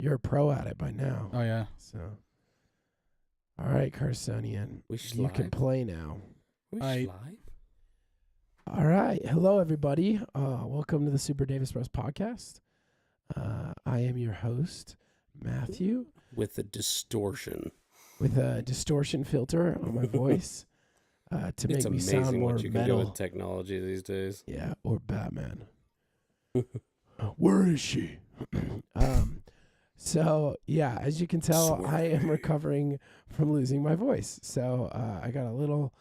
You're a pro at it by now. Oh, yeah. So, all right, Carsonian. You can play now. All right. Hello, everybody. Welcome to the Super Davis Bros podcast. I am your host, Matthew. With a distortion. With a distortion filter on my voice to make me sound more what you metal. can do with technology these days. Yeah, or Batman. Where is she? So, yeah, as you can tell, I am recovering from losing my voice. So I got a little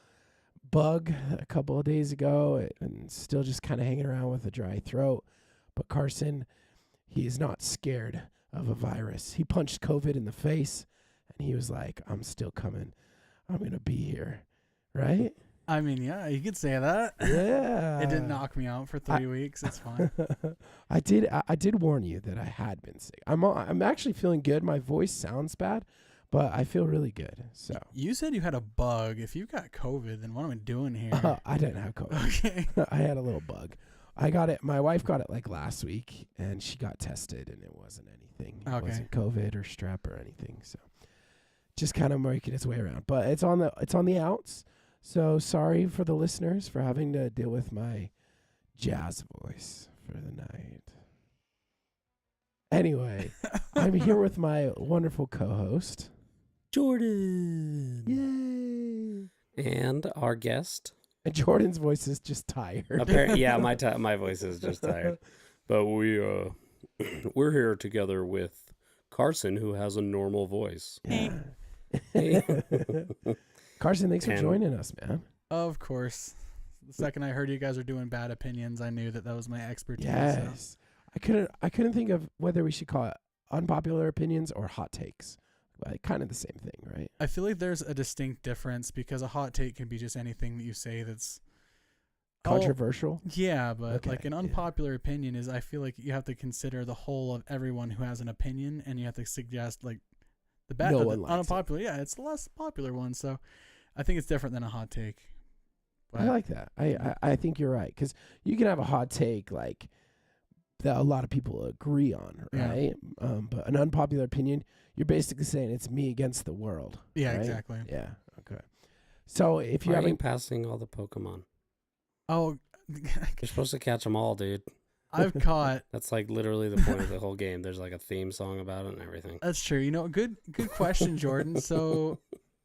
bug a couple of days ago and still just kind of hanging around with a dry throat. But Carson, he is not scared of a virus. He punched COVID in the face and he was like, I'm still coming. I'm going to be here. Right? I mean, yeah, you could say that. Yeah. It didn't knock me out for 3 weeks. It's fine. I did warn you that I had been sick. I'm actually feeling good. My voice sounds bad, but I feel really good. So you said you had a bug. If you got COVID, then what am I doing here? I didn't have COVID. Okay. I had a little bug. I got it. My wife got it like last week, and she got tested, and it wasn't anything. It wasn't COVID or strep or anything. So just kind of making its way around. But it's on the outs. So sorry for the listeners for having to deal with my jazz voice for the night. Anyway, I'm here with my wonderful co-host, Jordan. Yay! And our guest. And Jordan's voice is just tired. Yeah, my voice is just tired. But we're here together with Carson, who has a normal voice. Yeah. Carson, thanks for joining us, man. Of course. The second I heard you guys are doing bad opinions, I knew that was my expertise. Yes. So. I couldn't think of whether we should call it unpopular opinions or hot takes. Like, kind of the same thing, right? I feel like there's a distinct difference because a hot take can be just anything that you say that's controversial. Yeah, but like an unpopular opinion is, I feel like you have to consider the whole of everyone who has an opinion, and you have to suggest like the bad, unpopular. Yeah, it's the less popular one. So I think it's different than a hot take. But I like that. I think you're right, because you can have a hot take like that a lot of people agree on, right? Yeah. But an unpopular opinion, you're basically saying it's me against the world. Yeah, right? exactly. Yeah. Okay. So if you haven't passing all the Pokemon. Oh, you're supposed to catch them all, dude. I've caught. That's like literally the point of the whole game. There's like a theme song about it and everything. That's true. You know, good question, Jordan. So,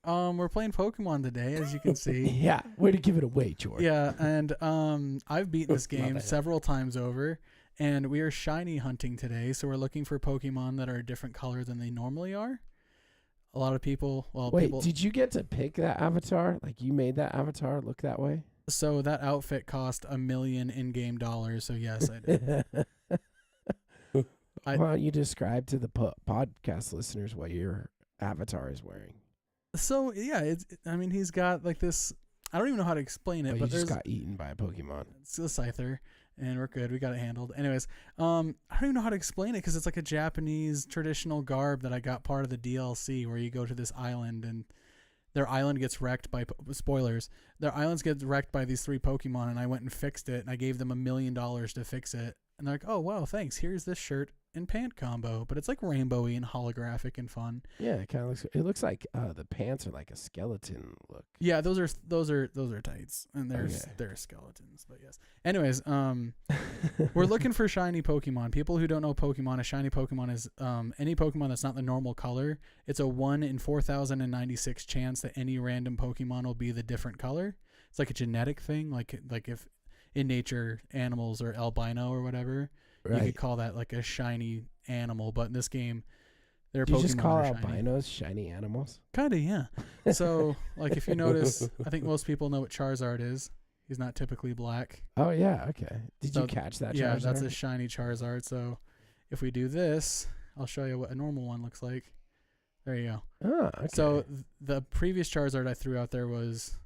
we're playing Pokemon today, as you can see. Yeah, way to give it away, Jordan. Yeah, and I've beaten this game several times over, and we are shiny hunting today. So we're looking for Pokemon that are a different color than they normally are. A lot of people. Did you get to pick that avatar? Like, you made that avatar look that way? So that outfit cost $1 million in-game dollars. So yes, I did. Why don't you describe to the podcast listeners what your avatar is wearing? So yeah, he's got like this. I don't even know how to explain it. But you just got eaten by a Pokemon. It's a Scyther, and we're good. We got it handled. Anyways, I don't even know how to explain it because it's like a Japanese traditional garb that I got part of the DLC, where you go to this island and their island gets wrecked by spoilers. Their islands get wrecked by these 3 Pokemon, and I went and fixed it, and I gave them $1 million to fix it. And they're like, "Oh wow, thanks. Here's this shirt and pant combo," but it's like rainbowy and holographic and fun. Yeah, it kind of looks. It looks like the pants are like a skeleton look. Yeah, those are tights, and they're skeletons. But yes. Anyways, we're looking for shiny Pokemon. People who don't know Pokemon, a shiny Pokemon is any Pokemon that's not the normal color. It's a 1 in 4,096 chance that any random Pokemon will be the different color. It's like a genetic thing, like if in nature animals are albino or whatever. Right. You could call that like a shiny animal, but in this game, they're Pokemon. You just call albinos shiny animals? Kind of, yeah. So, like, if you notice, I think most people know what Charizard is. He's not typically black. Oh, yeah, okay. Did you catch that Charizard? Yeah, that's a shiny Charizard. So, if we do this, I'll show you what a normal one looks like. There you go. Oh, okay. So, the previous Charizard I threw out there was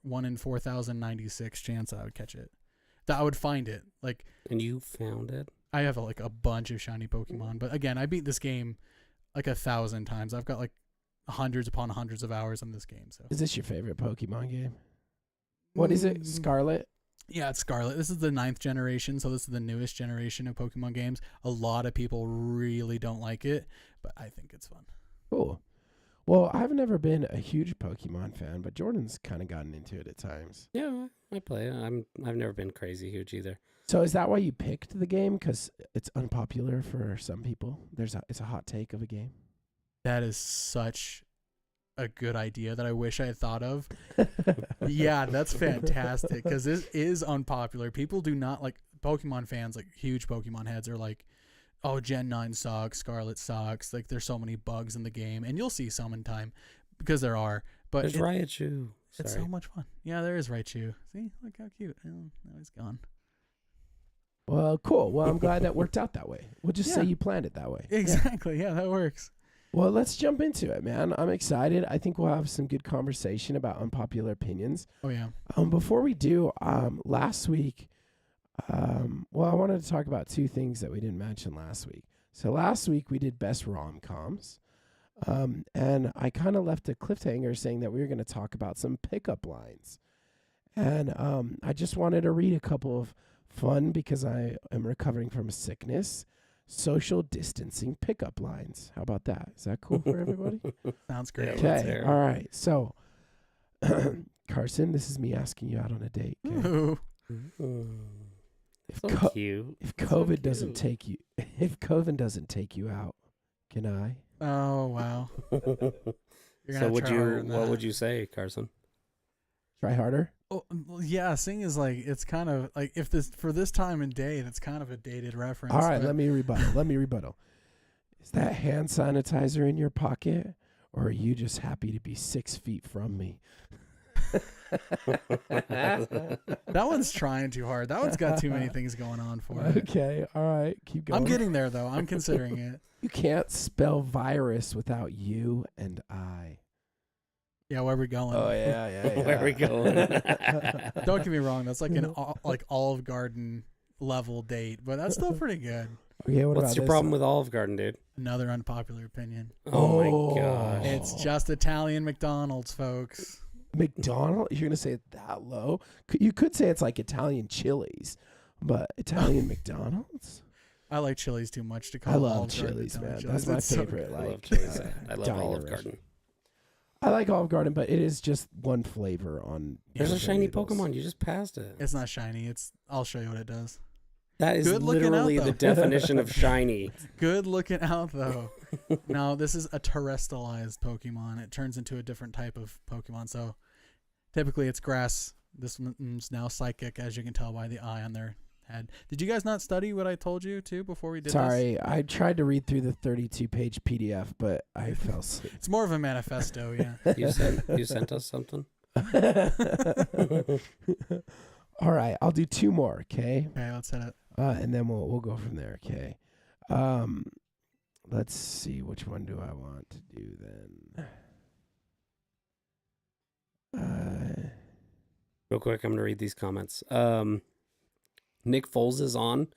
1 in 4,096 chance I would catch it. That I would find it. And you found it? I have like a bunch of shiny Pokemon, but again, I beat this game like 1,000 times. I've got like hundreds upon hundreds of hours in this game. So is this your favorite Pokemon game? What is it? Scarlet? Yeah, it's Scarlet. This is the 9th generation, so this is the newest generation of Pokemon games. A lot of people really don't like it, but I think it's fun. Cool. Well, I've never been a huge Pokemon fan, but Jordan's kind of gotten into it at times. Yeah, I play. I've never been crazy huge either. So is that why you picked the game? Because it's unpopular for some people. It's a hot take of a game. That is such a good idea that I wish I had thought of. Yeah, that's fantastic because this is unpopular. People do not like Pokemon fans, like huge Pokemon heads are like, oh, Gen 9 sucks, Scarlet sucks. Like there's so many bugs in the game, and you'll see some in time because there are. But There's Raichu. It's so much fun. Yeah, there is Raichu. See, look how cute. Oh, now he's gone. Well, cool. Well, I'm glad that worked out that way. We'll just say Yeah. you planned it that way. Exactly. Yeah, that works. Well, let's jump into it, man. I'm excited. I think we'll have some good conversation about unpopular opinions. Oh, yeah. Before we do, last week, I wanted to talk about two things that we didn't mention last week. So last week we did best rom-coms, and I kind of left a cliffhanger saying that we were going to talk about some pickup lines. And I just wanted to read a couple of fun, because I am recovering from a sickness, social distancing pickup lines. How about that? Is that cool for everybody? Sounds great. Okay. All right. So, Carson, this is me asking you out on a date. Okay? Ooh. If, So cute. if So COVID doesn't cute. take you, if COVID doesn't take you out, can I? Oh, wow. You're So gonna would try harder you? than What that. would you say, Carson? Try harder. Oh, well, yeah, seeing is like, it's kind of like if this for this time and day, that's kind of a dated reference. All right. but- Let me rebuttal. Is that hand sanitizer in your pocket, or are you just happy to be 6 feet from me? That one's trying too hard. That one's got too many things going on for it. Okay. All right. Keep going. I'm getting there though. I'm considering it. You can't spell virus without you and I. Yeah, where we going? yeah. Where we going? Don't get me wrong. That's like an like Olive Garden level date, but that's still pretty good. Okay, what What's about your this? problem with Olive Garden, dude? Another unpopular opinion. Oh, Oh. my gosh. It's just Italian McDonald's, folks. McDonald's? You're gonna say it that low? You could say it's like Italian Chili's, but Italian McDonald's? I like Chili's too much to call I it love Olive Garden Chili's, Italian man. Chili's. That's my It's so favorite. good. I love Like, Chili's. I love diner Olive restaurant. Garden. I like Olive Garden, but it is just one flavor on. There's a instant shiny noodles. Pokemon. You just passed it. It's not shiny. I'll show you what it does. That is Good looking out, literally the though. definition of shiny. Good looking out though. Now this is a terrestrialized Pokemon. It turns into a different type of Pokemon. So typically it's grass. This one's now psychic, as you can tell by the eye on their head. Did you guys not study what I told you too before we did this? Sorry, I tried to read through the 32-page PDF, but I fell asleep. It's more of a manifesto, yeah. You sent us something? All right, I'll do two more, okay? Okay, let's hit it. And then we'll go from there, okay? Let's see, which one do I want to do then? Real quick, I'm going to read these comments. Nick Foles is on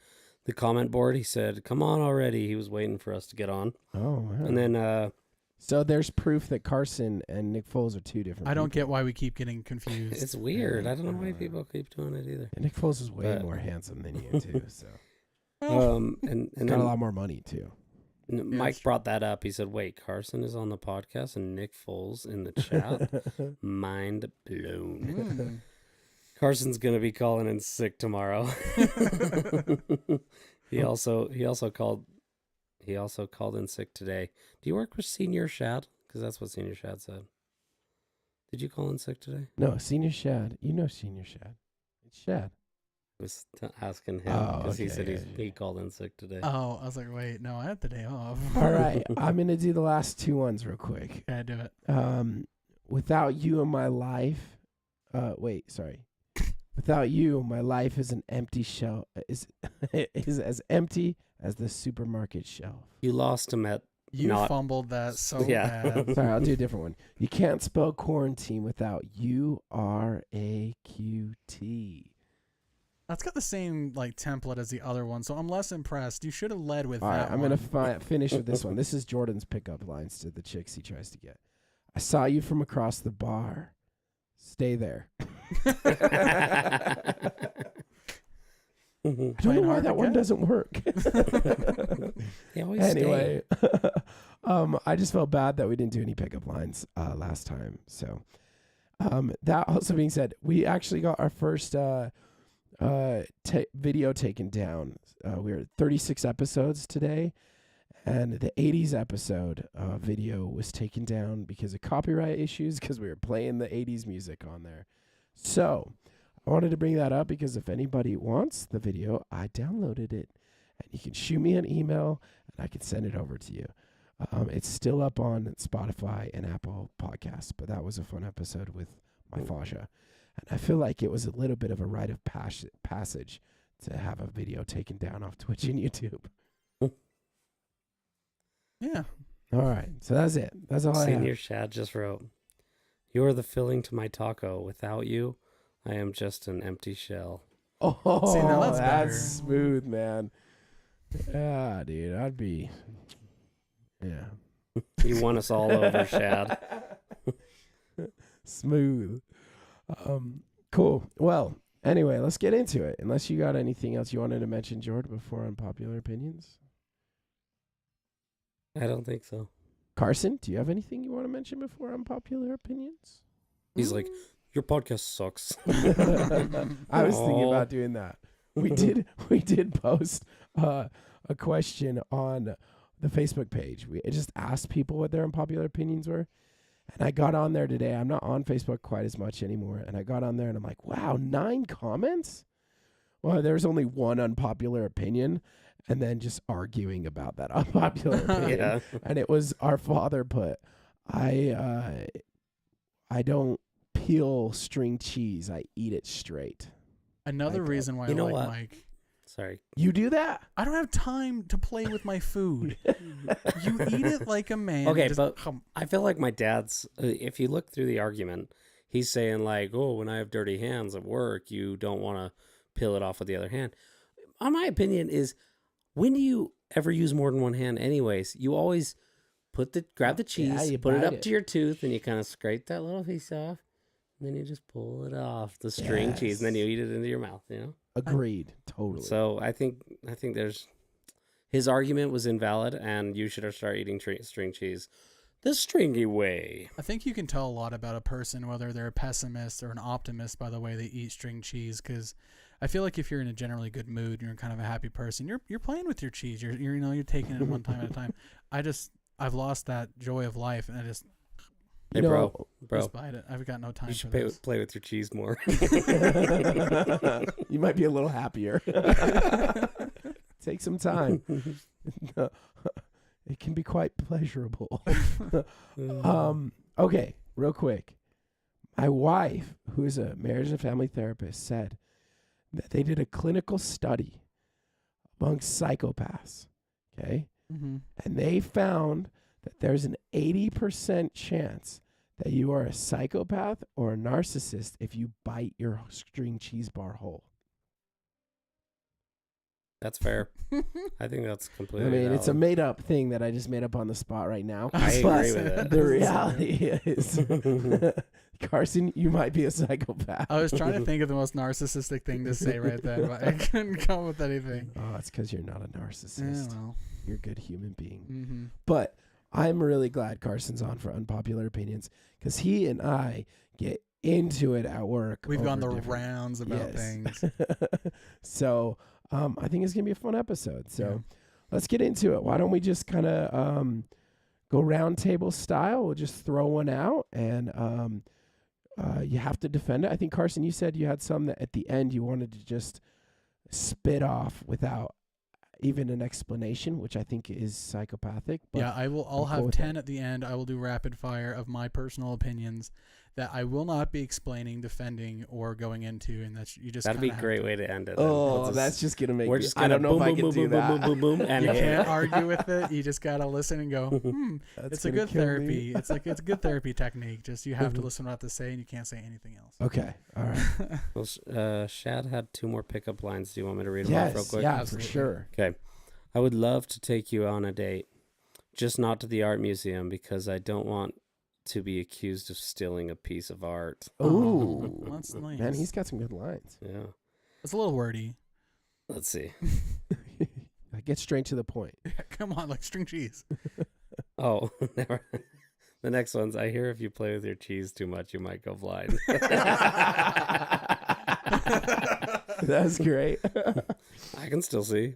the comment board. He said, come on already. He was waiting for us to get on. Oh, wow. And then So there's proof that Carson and Nick Foles are two different I don't people. get why we keep getting confused. it's weird. I don't know why people keep doing it either. And Nick Foles is way But- more handsome than you, too. So And got a then lot more money, too. Mike Yes. brought that up. He said, wait, Carson is on the podcast and Nick Foles in the chat? Mind blown. Carson's going to be calling in sick tomorrow. He also called in sick today. Do you work with Senior Shad? Because that's what Senior Shad said. Did you call in sick today? No, Senior Shad. You know Senior Shad. It's Shad. I was asking him Oh, because he okay, said yeah, he called in sick today. Oh, I was like, wait, no, I had the day off. All right, I'm going to do the last two ones real quick. Okay, do it. Without you in my life, without you, my life is an empty shell. Is as empty as the supermarket shelf. You lost him at You Not- fumbled that so Yeah. bad. Sorry, I'll do a different one. You can't spell quarantine without URAQT. That's got the same like template as the other one, so I'm less impressed. You should have led with All right, that I'm one. gonna finish with this one. This is Jordan's pickup lines to the chicks he tries to get. I saw you from across the bar. Stay there. I don't Playing know why hard to that one get. doesn't work. They always Anyway, I just felt bad that we didn't do any pickup lines last time. So that also being said, we actually got our first video taken down. We're at 36 episodes today, and the 80s episode video was taken down because of copyright issues because we were playing the 80s music on there. So I wanted to bring that up because if anybody wants the video, I downloaded it, and you can shoot me an email, and I can send it over to you. It's still up on Spotify and Apple Podcasts, but that was a fun episode with my Faja. And I feel like it was a little bit of a rite of passage to have a video taken down off Twitch and YouTube. Yeah. All right. So that's it. That's all I have. Senior Shad just wrote, "You are the filling to my taco. Without you, I am just an empty shell." Oh, See, now that's better. smooth, man. Yeah, dude. I'd be... Yeah. You won us all over, Shad. Smooth. Cool. Well, anyway, let's get into it. Unless you got anything else you wanted to mention, Jordan, before Unpopular Opinions? I don't think so. Carson, do you have anything you want to mention before Unpopular Opinions? He's like, your podcast sucks. I was thinking about doing that. We did post a question on the Facebook page. We just asked people what their unpopular opinions were. And I got on there today. I'm not on Facebook quite as much anymore. And I got on there and I'm like, wow, 9 comments? Well, there's only one unpopular opinion and then just arguing about that unpopular opinion. Yeah. And it was our father put, I don't peel string cheese. I eat it straight. Another reason why I know like what? Mike. Sorry. You do that? I don't have time to play with my food. You eat it like a man. Okay, Just but come. I feel like my dad's, if you look through the argument, he's saying like, oh, when I have dirty hands at work, you don't want to peel it off with the other hand. My opinion is, when do you ever use more than one hand anyways? You always grab the cheese, you put it bite up it. to your tooth, and you kind of scrape that little piece off, and then you just pull it off, the string cheese, and then you eat it into your mouth, you know? Agreed. Totally. So I think there's, his argument was invalid, and you should start eating string cheese the stringy way. I think you can tell a lot about a person, whether they're a pessimist or an optimist, by the way they eat string cheese. Because I feel like if you're in a generally good mood and you're kind of a happy person, you're playing with your cheese. You're taking it one time at a time. I've lost that joy of life, and I just Hey, bro, just bite it. I've got no time you for should this. play with your cheese more. You might be a little happier. Take some time. It can be quite pleasurable. Okay, real quick. My wife, who is a marriage and family therapist, said that they did a clinical study among psychopaths. Okay? Mm-hmm. And they found that there's an 80% chance that you are a psychopath or a narcissist if you bite your string cheese bar whole. That's fair. I think that's completely I mean, it's a valid. made-up thing that I just made up on the spot right now. I But agree with it. the reality is, Carson, you might be a psychopath. I was trying to think of the most narcissistic thing to say right then, but I couldn't come up with anything. Oh, it's because you're not a narcissist. Yeah, well. You're a good human being. Mm-hmm. But I'm really glad Carson's on for Unpopular Opinions because he and I get into it at work. We've gone the over different- rounds about Yes. things. So I think it's going to be a fun episode. So Yeah. let's get into it. Why don't we just kind of go round table style? We'll just throw one out and you have to defend it. I think, Carson, you said you had some that at the end you wanted to just spit off without even an explanation, which I think is psychopathic. But Yeah, I'll I'm cool have with 10 that. at the end. I will do rapid fire of my personal opinions that I will not be explaining, defending, or going into, and that's you just. That'd be a kinda have great to- way to end it. Oh, that's just going to make We're me... just I gonna don't know boom, if I boom, can boom, do boom, that. boom, boom, boom, and You hit. can't argue with it. You just gotta listen and go. That's It's a gonna good kill me. therapy. It's a good therapy technique. Just you have to listen to what I have to say, and you can't say anything else. Okay. All right. Well, Shad had 2 more pickup lines. Do you want me to read them off real Yes. quick? Yeah, Absolutely. for sure. Okay. I would love to take you on a date, just not to the art museum because I don't want to be accused of stealing a piece of art. Ooh. That's nice. Man, he's got some good lines. Yeah. It's a little wordy. Let's see. I get straight to the point. Come on, like string cheese. Oh, never. The next one's, I hear if you play with your cheese too much, you might go blind. That's great. I can still see.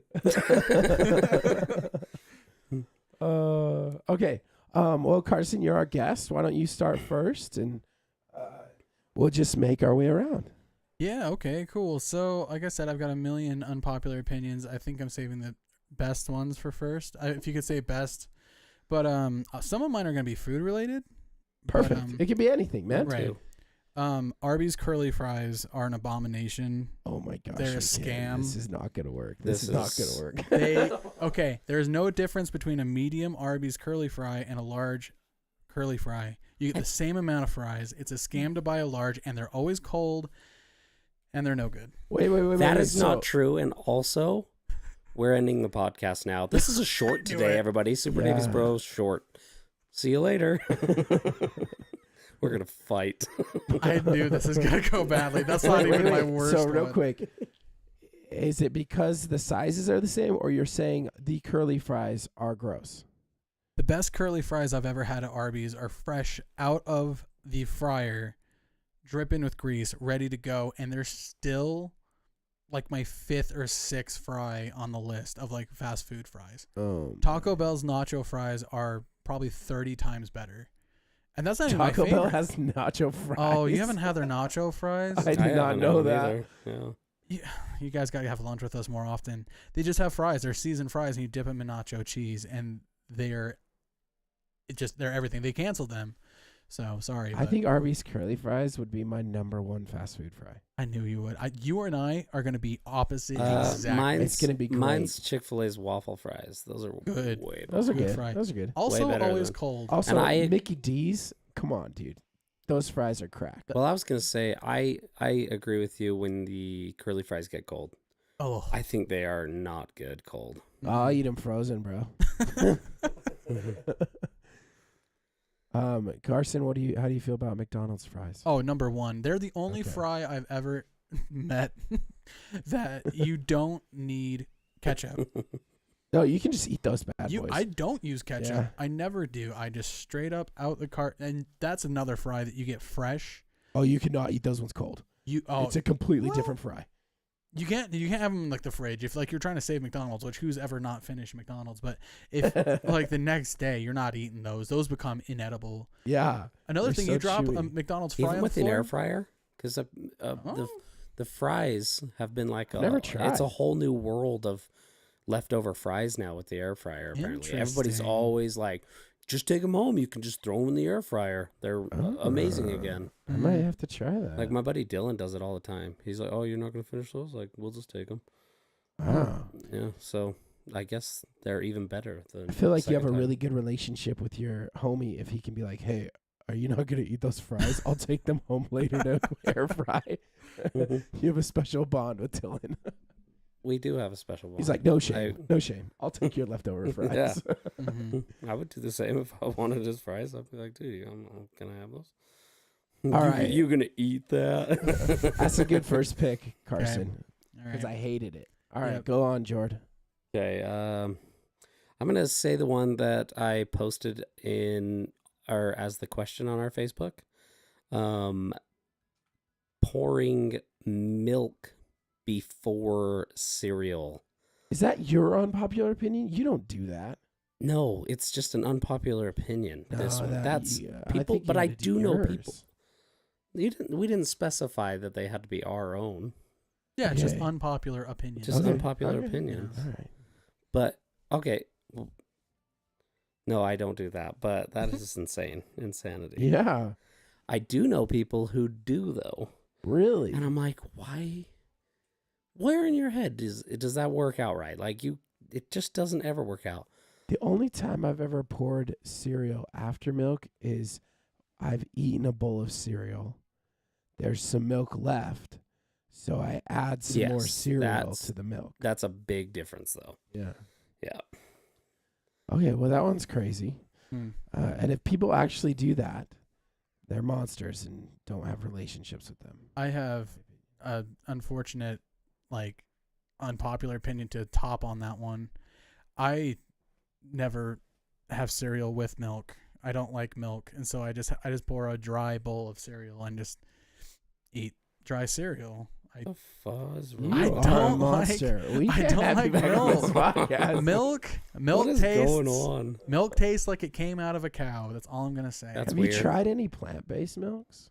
Okay. Well, Carson, you're our guest. Why don't you start first, and we'll just make our way around. Yeah, okay, cool. So, like I said, I've got a million unpopular opinions. I think I'm saving the best ones for first. If you could say best. But some of mine are going to be food related. Perfect. It could be anything, man. Right. Arby's curly fries are an abomination. Oh my gosh. They're a scam. This is not going to work. This is not going to work. Okay, there's no difference between a medium Arby's curly fry and a large curly fry. You get the same amount of fries. It's a scam to buy a large, and they're always cold, and they're no good. Wait. That is not true. And also, we're ending the podcast now. This is a short today, everybody. Super Davies Bros short. See you later. We're going to fight. I knew this is going to go badly. That's not even my worst So real one. quick, is it because the sizes are the same, or you're saying the curly fries are gross? The best curly fries I've ever had at Arby's are fresh out of the fryer, dripping with grease, ready to go, and they're still like my 5th or 6th fry on the list of like fast food fries. Taco Bell's nacho fries are probably 30 times better. And that's not even my favorite. Taco Bell has nacho fries. Oh, you haven't had their nacho fries? I did not know that. Yeah. You guys got to have lunch with us more often. They just have fries. They're seasoned fries, and you dip them in nacho cheese, and they're everything. They canceled them. So, sorry. I think Arby's curly fries would be my number one fast food fry. I knew you would. You and I are going to be opposite exactly. It's going to be great. Mine's Chick-fil-A's waffle fries. Those are good. Way better. Those are Good good. fries. Those are good. Also, better always than- cold. Also, And Mickey D's. Come on, dude. Those fries are crack. Well, I was going to say, I agree with you when the curly fries get cold. Oh, I think they are not good cold. I'll eat them frozen, bro. Carson, how do you feel about McDonald's fries? Oh, number one. They're the only Okay. fry I've ever met that you don't need ketchup. No, you can just eat those bad boys. I don't use ketchup. Yeah. I never do. I just straight up out the cart, and that's another fry that you get fresh. Oh, you cannot eat those ones cold. It's a completely different fry. You can't have them in like the fridge if like you're trying to save McDonald's, which who's ever not finished McDonald's. But if like the next day you're not eating those become inedible. Yeah. Another They're thing, so you drop chewy. a McDonald's fry Even on with the an floor. air fryer, because the fries have been like never tried. It's a whole new world of leftover fries now with the air fryer. Apparently, everybody's Interesting. always like, just take them home. You can just throw them in the air fryer. They're amazing again. I might have to try that. Like my buddy Dylan does it all the time. He's like, "Oh, you're not gonna finish those? Like, we'll just take them." Wow. Yeah. So I guess they're even better. I feel like you have a really good relationship with your homie if he can be like, hey, are you not going to eat those fries? I'll take them home later to air fry. You have a special bond with Dylan. We do have a special one. He's like, no shame. No shame. I'll take your leftover fries. Yeah. Mm-hmm. I would do the same if I wanted his fries. I'd be like, dude, can I have those? All right. You gonna eat that? That's a good first pick, Carson, All because right. I hated it. All right, Yep. go on, Jord. Okay. I'm gonna say the one that I posted as the question on our Facebook. Pouring milk before cereal. Is that your unpopular opinion? You don't do that. No, it's just an unpopular opinion. This one. That's I people, think but you I gotta do know yours. people. We didn't specify that they had to be our own. Yeah, it's just Okay. unpopular opinions. Just Okay. unpopular Okay. opinions. All right. But okay. No, I don't do that. But that is insanity. Yeah. I do know people who do though, Really? and I'm like, why? Where in your head does that work out right? Like it just doesn't ever work out. The only time I've ever poured cereal after milk is I've eaten a bowl of cereal. There's some milk left, so I add some more Yes, cereal to the milk. That's a big difference, though. Yeah. Yeah. Okay, well, that one's crazy. Hmm. And if people actually do that, they're monsters and don't have relationships with them. I have an unfortunate, like, unpopular opinion to top on that one. I never have cereal with milk. I don't like milk, and so I just pour a dry bowl of cereal and just eat dry cereal. The fuzz. You I are a don't monster. We I can't don't have you like back on this milk. podcast. Milk What is tastes. going on? Milk tastes like it came out of a cow. That's all I'm gonna say. That's Have weird. you tried any plant-based milks?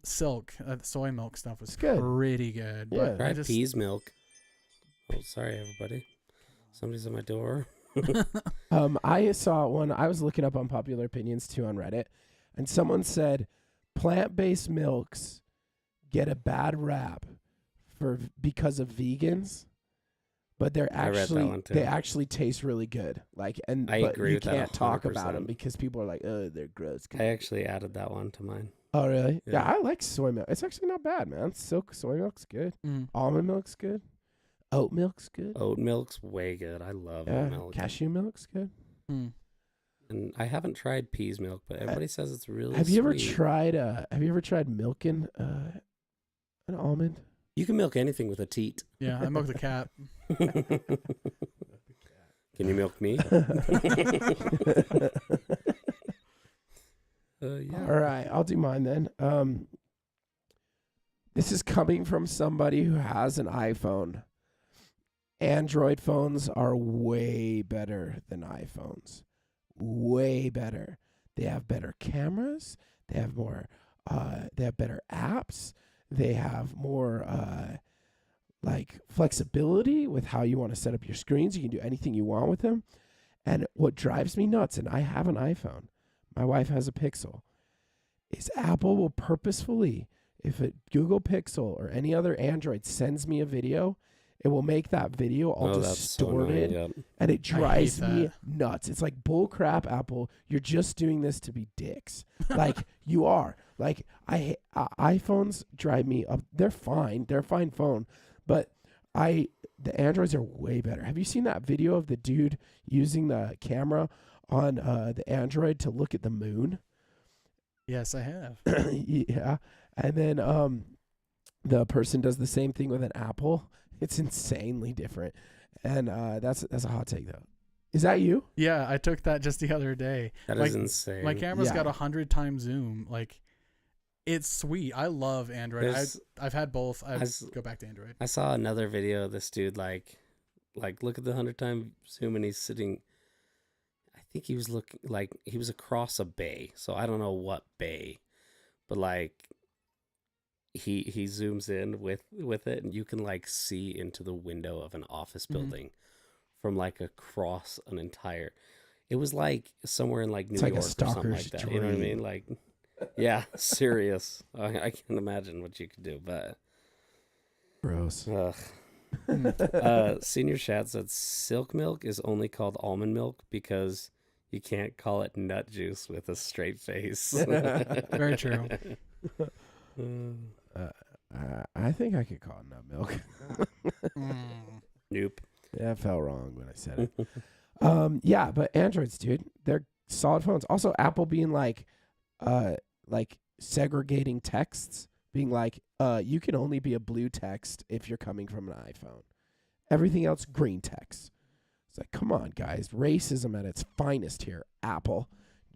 Silk, soy milk stuff was It's good. pretty good. Yeah. But I Try just peas milk. Oh, sorry, everybody. Somebody's at my door. I saw one. I was looking up Unpopular Opinions too on Reddit, and someone said plant-based milks get a bad rap because of vegans, but they're I read that actually one, too. they actually taste really good. Like, and I but agree you with that can't talk about 100%. them because people are like, oh, they're gross. I actually added that one to mine. Oh, really? Yeah, Yeah. I like soy milk. It's actually not bad, man. Silk soy milk's good. mm, Almond milk's good. Oat milk's good. Oat milk's way good. I love Yeah, oat milk. cashew milk's good. mm. And I haven't tried peas milk, but everybody says it's really Have you ever sweet. tried? Have you ever tried milking an almond? You can milk anything with a teat. Yeah, I milk the cat. Can you milk me? All Yeah. right, I'll do mine then. This is coming from somebody who has an iPhone. Android phones are way better than iPhones. Way better. They have better cameras. They have more. They have better apps. They have more like flexibility with how you want to set up your screens. You can do anything you want with them. And what drives me nuts, and I have an iPhone, my wife has a Pixel, is Apple will purposefully, if a Google Pixel or any other Android sends me a video, it will make that video all That's so distorted, annoying, yep. and it drives hate me that. nuts. It's like bull crap, Apple. You're just doing this to be dicks. Like you are. Like iPhones drive me up. They're fine. They're a fine phone, but the Androids are way better. Have you seen that video of the dude using the camera on the Android to look at the moon? Yes, I have. Yeah, and then the person does the same thing with an Apple. It's insanely different, and that's a hot take though. Is that you? Yeah, I took that just the other day. That Like, is insane. My camera's Yeah. got 100 times zoom. Like, it's sweet. I love Android. There's- I've had both. I s- go back to Android. I saw another video of this dude like look at the 100-time zoom, and he's sitting. I think he was looking like he was across a bay, so I don't know what bay, but like he zooms in with it, and you can like see into the window of an office building from like across an entire. It was like somewhere in like New It's like a York or something like stalker's that. You know what I dream. mean? Like, yeah, serious. I can imagine what you could do, but. Gross. Senior Chat said silk milk is only called almond milk because you can't call it nut juice with a straight face. Very true. I think I could call it nut milk. Nope. Yeah, I felt wrong when I said it. Yeah, but Androids, dude, they're solid phones. Also, Apple being like segregating texts, being like, you can only be a blue text if you're coming from an iPhone. Everything else, green text. It's like, come on, guys, racism at its finest here, Apple.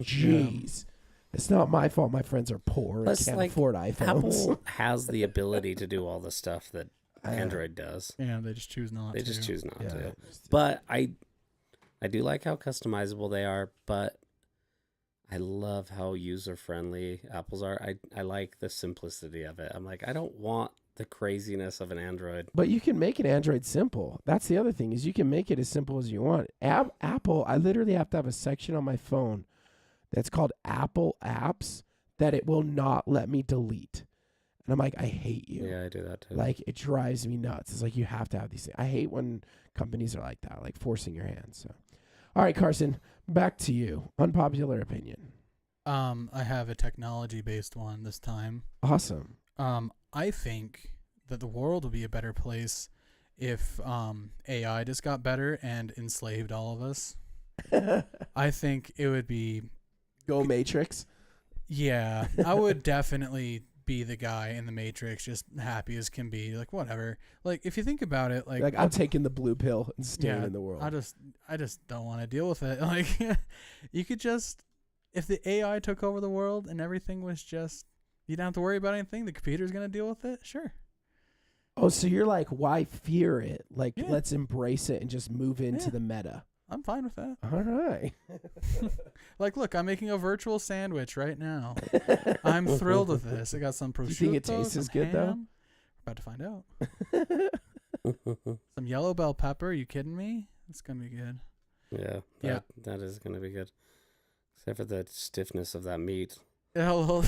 Jeez. It's not my fault my friends are poor Plus, and can't like, afford iPhones. Apple has the ability to do all the stuff that Android does. Yeah, they just choose not They to. just choose not Yeah, to. just- But I do like how customizable they are, but I love how user-friendly Apple's are. I like the simplicity of it. I'm like, I don't want the craziness of an Android. But you can make an Android simple. That's the other thing, is you can make it as simple as you want. Apple, I literally have to have a section on my phone that's called Apple Apps that it will not let me delete. And I'm like, I hate you. Yeah, I do that too. Like, it drives me nuts. It's like, you have to have these things. I hate when companies are like that, like forcing your hand. So, all right, Carson, back to you. Unpopular opinion. I have a technology-based one this time. Awesome. I think that the world would be a better place if AI just got better and enslaved all of us. I think it would be, Go Matrix. yeah, I would definitely be the guy in the Matrix, just happy as can be, like whatever. Like if you think about it, like I'm taking the blue pill and staying in the world. I just don't want to deal with it. Like you could just, if the AI took over the world and everything was just, you don't have to worry about anything. The computer's gonna deal with it. Sure. Oh, so you're like, why fear it? Like, let's embrace it and just move into the meta. I'm fine with that. All right. Like, look, I'm making a virtual sandwich right now. I'm thrilled with this. I got some prosciutto. You think it tastes as good, though? We're about to find out. Some yellow bell pepper. Are you kidding me? It's going to be good. Yeah. That is going to be good. Except for the stiffness of that meat. Yeah, well,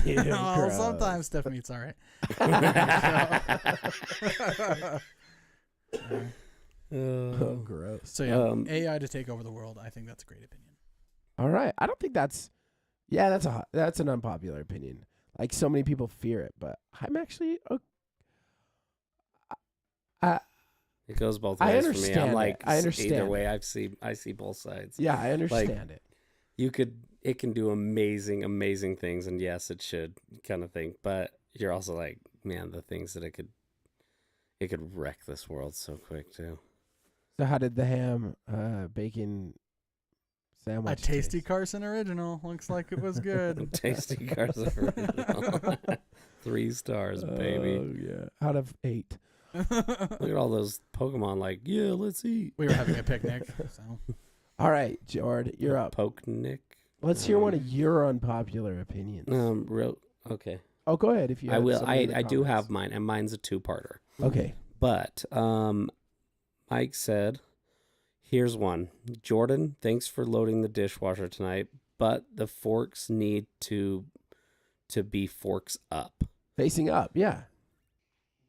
sometimes stiff meat's all right. Oh, gross. So yeah, AI to take over the world. I think that's a great opinion. All right. I don't think that's an unpopular opinion. Like so many people fear it, but I'm actually it goes both ways for me. I'm like, I understand. Either way, I see both sides. Yeah, I understand it. It can do amazing things, and yes, it should, kind of thing. But you're also like, man, the things that it could wreck this world so quick too. So how did the ham bacon sandwich? A tasty taste? Carson original. Looks like it was good. Tasty Carson original. 3 stars, baby. Oh yeah, out of 8. Look at all those Pokemon. Like, yeah, let's eat. We were having a picnic. So. All right, Jord, you're up. Poke-nick. Let's hear one of your unpopular opinions. Okay. Oh, go ahead if you. I will. I do comments. have mine, and mine's a 2-parter. Okay. But Mike said, here's one. Jordan, thanks for loading the dishwasher tonight, but the forks need to be forks up. Facing up, yeah.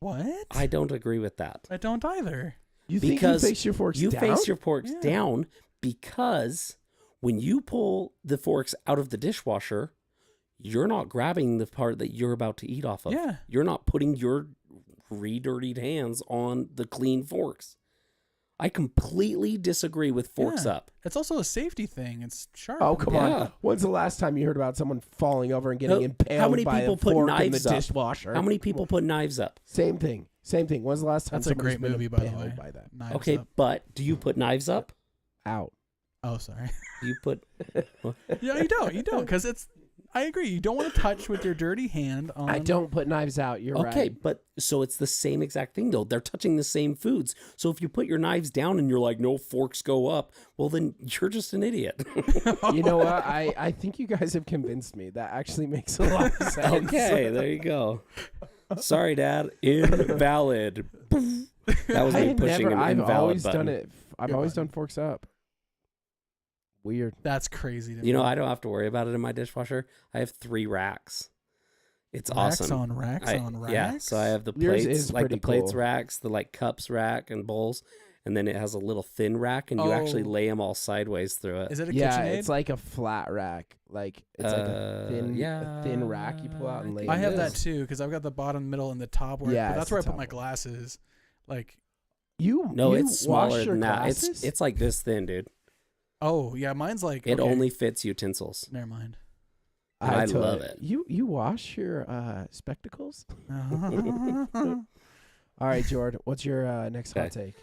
What? I don't agree with that. I don't either. You think you face your forks down? You face your forks down because when you pull the forks out of the dishwasher, you're not grabbing the part that you're about to eat off of. Yeah. You're not putting your re-dirtied hands on the clean forks. I completely disagree with forks up. It's also a safety thing. It's sharp. Oh, come on. When's the last time you heard about someone falling over and getting impaled by a fork in the dishwasher? How many people put knives up? Same thing. When's the last time That's a great movie, by the way. By that? Knives okay, Up. but do you put knives up? Out. Oh, sorry. You put... Yeah, you don't. You don't, because it's... I agree. You don't want to touch with your dirty hand on... I don't put knives out. You're right. Okay, but so it's the same exact thing, though. They're touching the same foods. So if you put your knives down and you're like, no, forks go up, well, then you're just an idiot. You know what? I think you guys have convinced me. That actually makes a lot of sense. Okay, there you go. Sorry, Dad. Invalid. That was me pushing an I've invalid always button. done it. I've always done forks up. Weird. That's crazy. You know, I don't have to worry about it in my dishwasher. I have 3 racks. It's awesome. Racks on racks? Yeah, so I have the Yours plates, is like the pretty plates cool. racks, the like cups rack and bowls, and then it has a little thin rack, and you actually lay them all sideways through it. Is it a Yeah, KitchenAid? it's like a flat rack. Like it's like a thin rack you pull out and lay. I it have in. that too, because I've got the bottom, middle, and the top where. Yeah, but that's it's where I the put top my one. glasses. Like, No, you it's smaller wash your than that. glasses? It's like this thin, dude. oh yeah, mine's like. It okay, only fits utensils. Never mind. And I totally- love it. You wash your spectacles? Uh-huh. All right, Jord. What's your next hot Okay. take?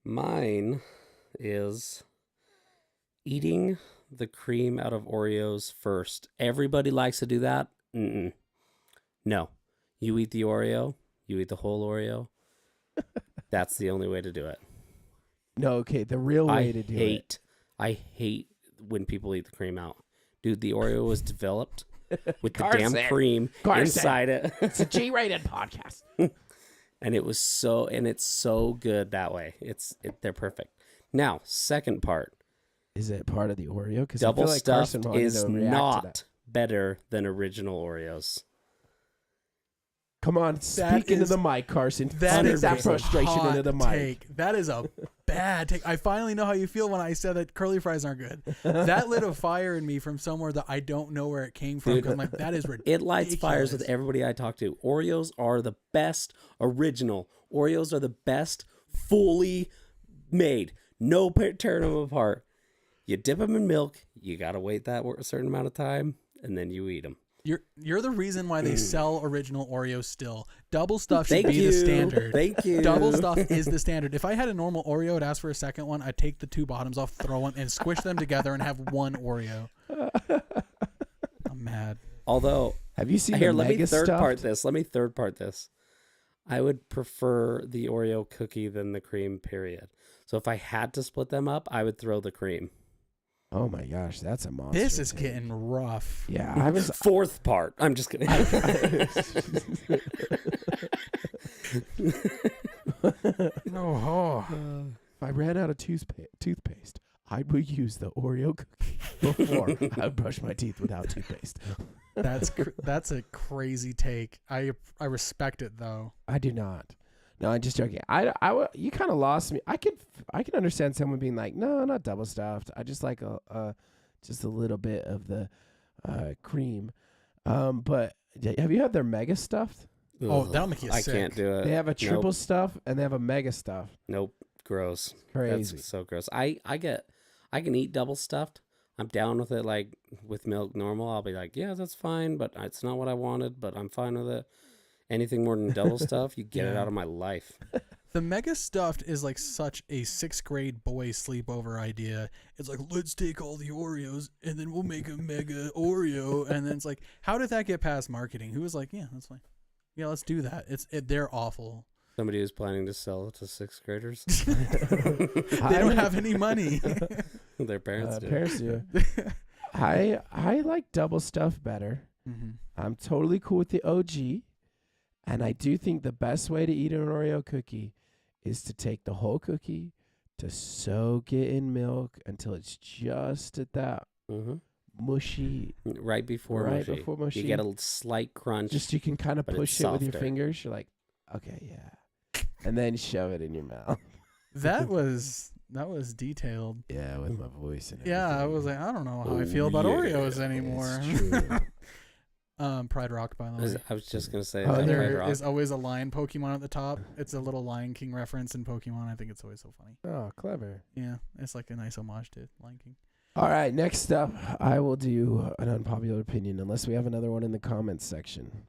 Mine is eating the cream out of Oreos first. Everybody likes to do that. Mm-mm. No. You eat the Oreo. You eat the whole Oreo. That's the only way to do it. No, okay. The real way to do it. I hate when people eat the cream out. Dude, the Oreo was developed with the Carson. damn cream Carson. inside it. It's a G-rated podcast. And it's so good that way. They're perfect. Now, second part. Is it part of the Oreo? Because Double like stuffed Carson wanted is to react to not that. better than original Oreos. Come on, speak into the mic, Carson. That Speak is that a frustration hot into the mic. take. That is a bad take. I finally know how you feel when I said that curly fries aren't good. That lit a fire in me from somewhere that I don't know where it came from. Dude, 'Cause I'm like, that is ridiculous. It lights fires with everybody I talk to. Oreos are the best original. Oreos are the best fully made. No tearing them apart. You dip them in milk. You got to wait that a certain amount of time, and then you eat them. You're the reason why they sell original Oreos still. Double stuff should Thank be you. the standard. Thank you. Double stuff is the standard. If I had a normal Oreo, I'd ask for a second one. I'd take the two bottoms off, throw them, and squish them together and have one Oreo. I'm mad. Although, have you seen here, the let me mega third stuffed? part this. Let me third part this. I would prefer the Oreo cookie than the cream, period. So if I had to split them up, I would throw the cream. Oh my gosh, that's a monster. This is take. getting rough. Yeah, I was. Fourth part. I'm just kidding. Oh, if I ran out of toothpaste, I would use the Oreo cookie before I would brush my teeth without toothpaste. That's a crazy take. I respect it though. I do not. No, I'm just joking. You kind of lost me. I can understand someone being like, no, not double stuffed. I just like just a little bit of the cream. But have you had their mega stuffed? Oh, that'll make you I sick. can't do it. They have a triple Nope. stuff and they have a mega stuff. Nope. Gross. Crazy. That's so gross. I can eat double stuffed. I'm down with it, like with milk normal. I'll be like, yeah, that's fine, but it's not what I wanted, but I'm fine with it. Anything more than double stuff, you get it Yeah. out of my life. The mega stuffed is like such a 6th grade boy sleepover idea. It's like, let's take all the Oreos and then we'll make a mega Oreo. And then it's like, how did that get past marketing? Who was like, yeah, that's fine. Yeah, let's do that. They're awful. Somebody who's planning to sell it to 6th graders. They don't have any money. Their parents do. Parents do. I like double stuff better. Mm-hmm. I'm totally cool with the OG. And I do think the best way to eat an Oreo cookie is to take the whole cookie, to soak it in milk until it's just at that mushy. Right before mushy. You get a slight crunch. Just you can kind of but push it's it with your softer. fingers. You're like, okay, yeah. And then shove it in your mouth. That was detailed. Yeah, with my voice and Yeah, I everything. was like, I don't know how I Oh, feel about yeah. Oreos anymore. It's true. Pride Rock, by the way. I was just going to say, Oh, is that Pride There Rock? is always a lion Pokemon at the top. It's a little Lion King reference in Pokemon. I think it's always so funny. Oh, clever. Yeah, it's like a nice homage to Lion King. All right, next up, I will do an unpopular opinion, unless we have another one in the comments section.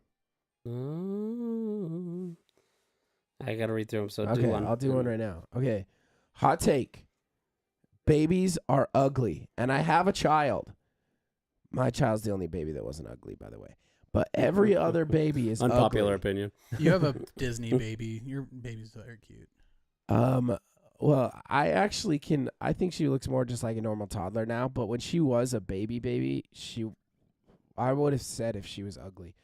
I got to read through them, so Okay, do one. I'll do one right now. Okay, hot take. Babies are ugly, and I have a child. My child's the only baby that wasn't ugly, by the way. But every other baby is Unpopular ugly. opinion. You have a Disney baby. Your baby's very cute. Well, I think she looks more just like a normal toddler now, but when she was a baby, I would have said if she was ugly,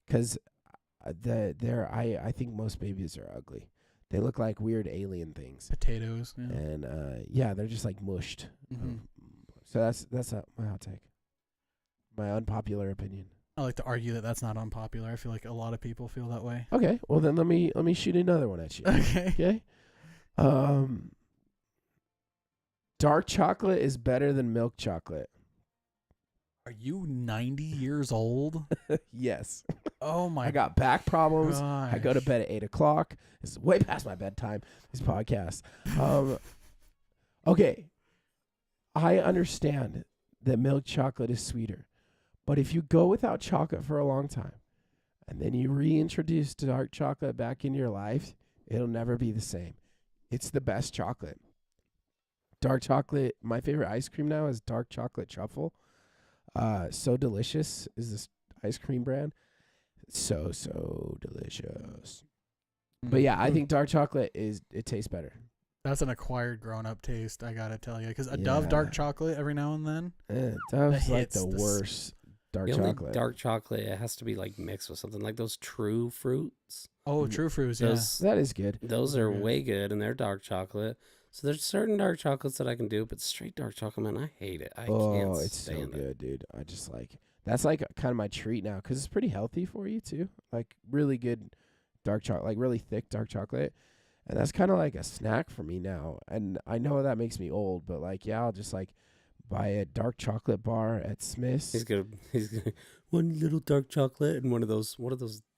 because I think most babies are ugly. They look like weird alien things. Potatoes. Yeah. And they're just like mushed. Mhm. So that's my hot take. My unpopular opinion. I like to argue that that's not unpopular. I feel like a lot of people feel that way. Okay, well then let me shoot another one at you. Okay. Okay. Dark chocolate is better than milk chocolate. Are you 90 years old? Yes. Oh my! I got back problems. gosh. I go to bed at 8:00. This is way past my bedtime. This podcast. Okay. I understand that milk chocolate is sweeter, but if you go without chocolate for a long time, and then you reintroduce dark chocolate back in your life, it'll never be the same. It's the best chocolate. Dark chocolate. My favorite ice cream now is dark chocolate truffle. So Delicious is this ice cream brand. So delicious. But yeah, I think dark chocolate it tastes better. that's an acquired grown-up taste. I gotta tell you, because a Yeah. Dove dark chocolate every now and then. Dove's like hits the the worst dark The only chocolate. dark chocolate, it has to be like mixed with something like those True Fruits. Oh, Mm. True Fruits. Yeah. Those That is good. those Those are are good. way good, and they're dark chocolate. So there's certain dark chocolates that I can do, but straight dark chocolate, man, I hate it. I can't It's so stand it. good, dude. I just that's like kind of my treat now because it's pretty healthy for you too. Like really good dark chocolate, like really thick dark chocolate. And that's kind of like a snack for me now. And I know that makes me old, but I'll just buy a dark chocolate bar at Smith's. He's gonna one little dark chocolate and one of those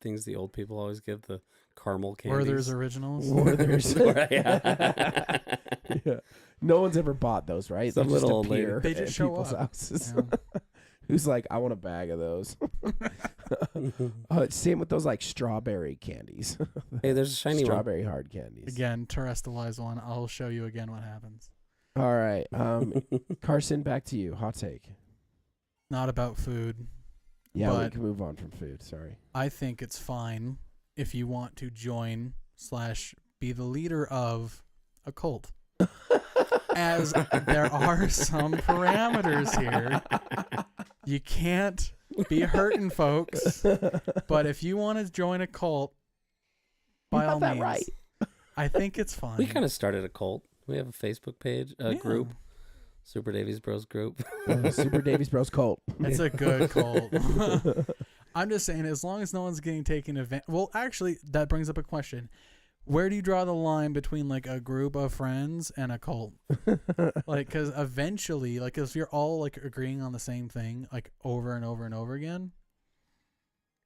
things the old people always give, the caramel candies. Werther's Originals. Werther's. Yeah. Yeah. No one's ever bought those, right? Some They just little old lady. appear They just at show people's up. houses. Yeah. who's like, I want a bag of those. Same with those like strawberry candies. Hey, there's a shiny strawberry hard candies. Again, terrestrialize one. I'll show you again what happens. All right. Carson, back to you. Hot take. Not about food. Yeah, we but can move on from food. Sorry. I think it's fine if you want to join / be the leader of a cult. As there are some parameters here. You can't be hurting folks. But if you want to join a cult, by all means, right. I think it's fine. We kind of started a cult. We have a Facebook page, group. Super Davies Bros group. Super Davies Bros cult. It's a good cult. I'm just saying, as long as no one's getting taken advantage. Well, actually, that brings up a question. Where do you draw the line between like a group of friends and a cult? Like, because eventually, like, if you're all like agreeing on the same thing, like over and over and over again,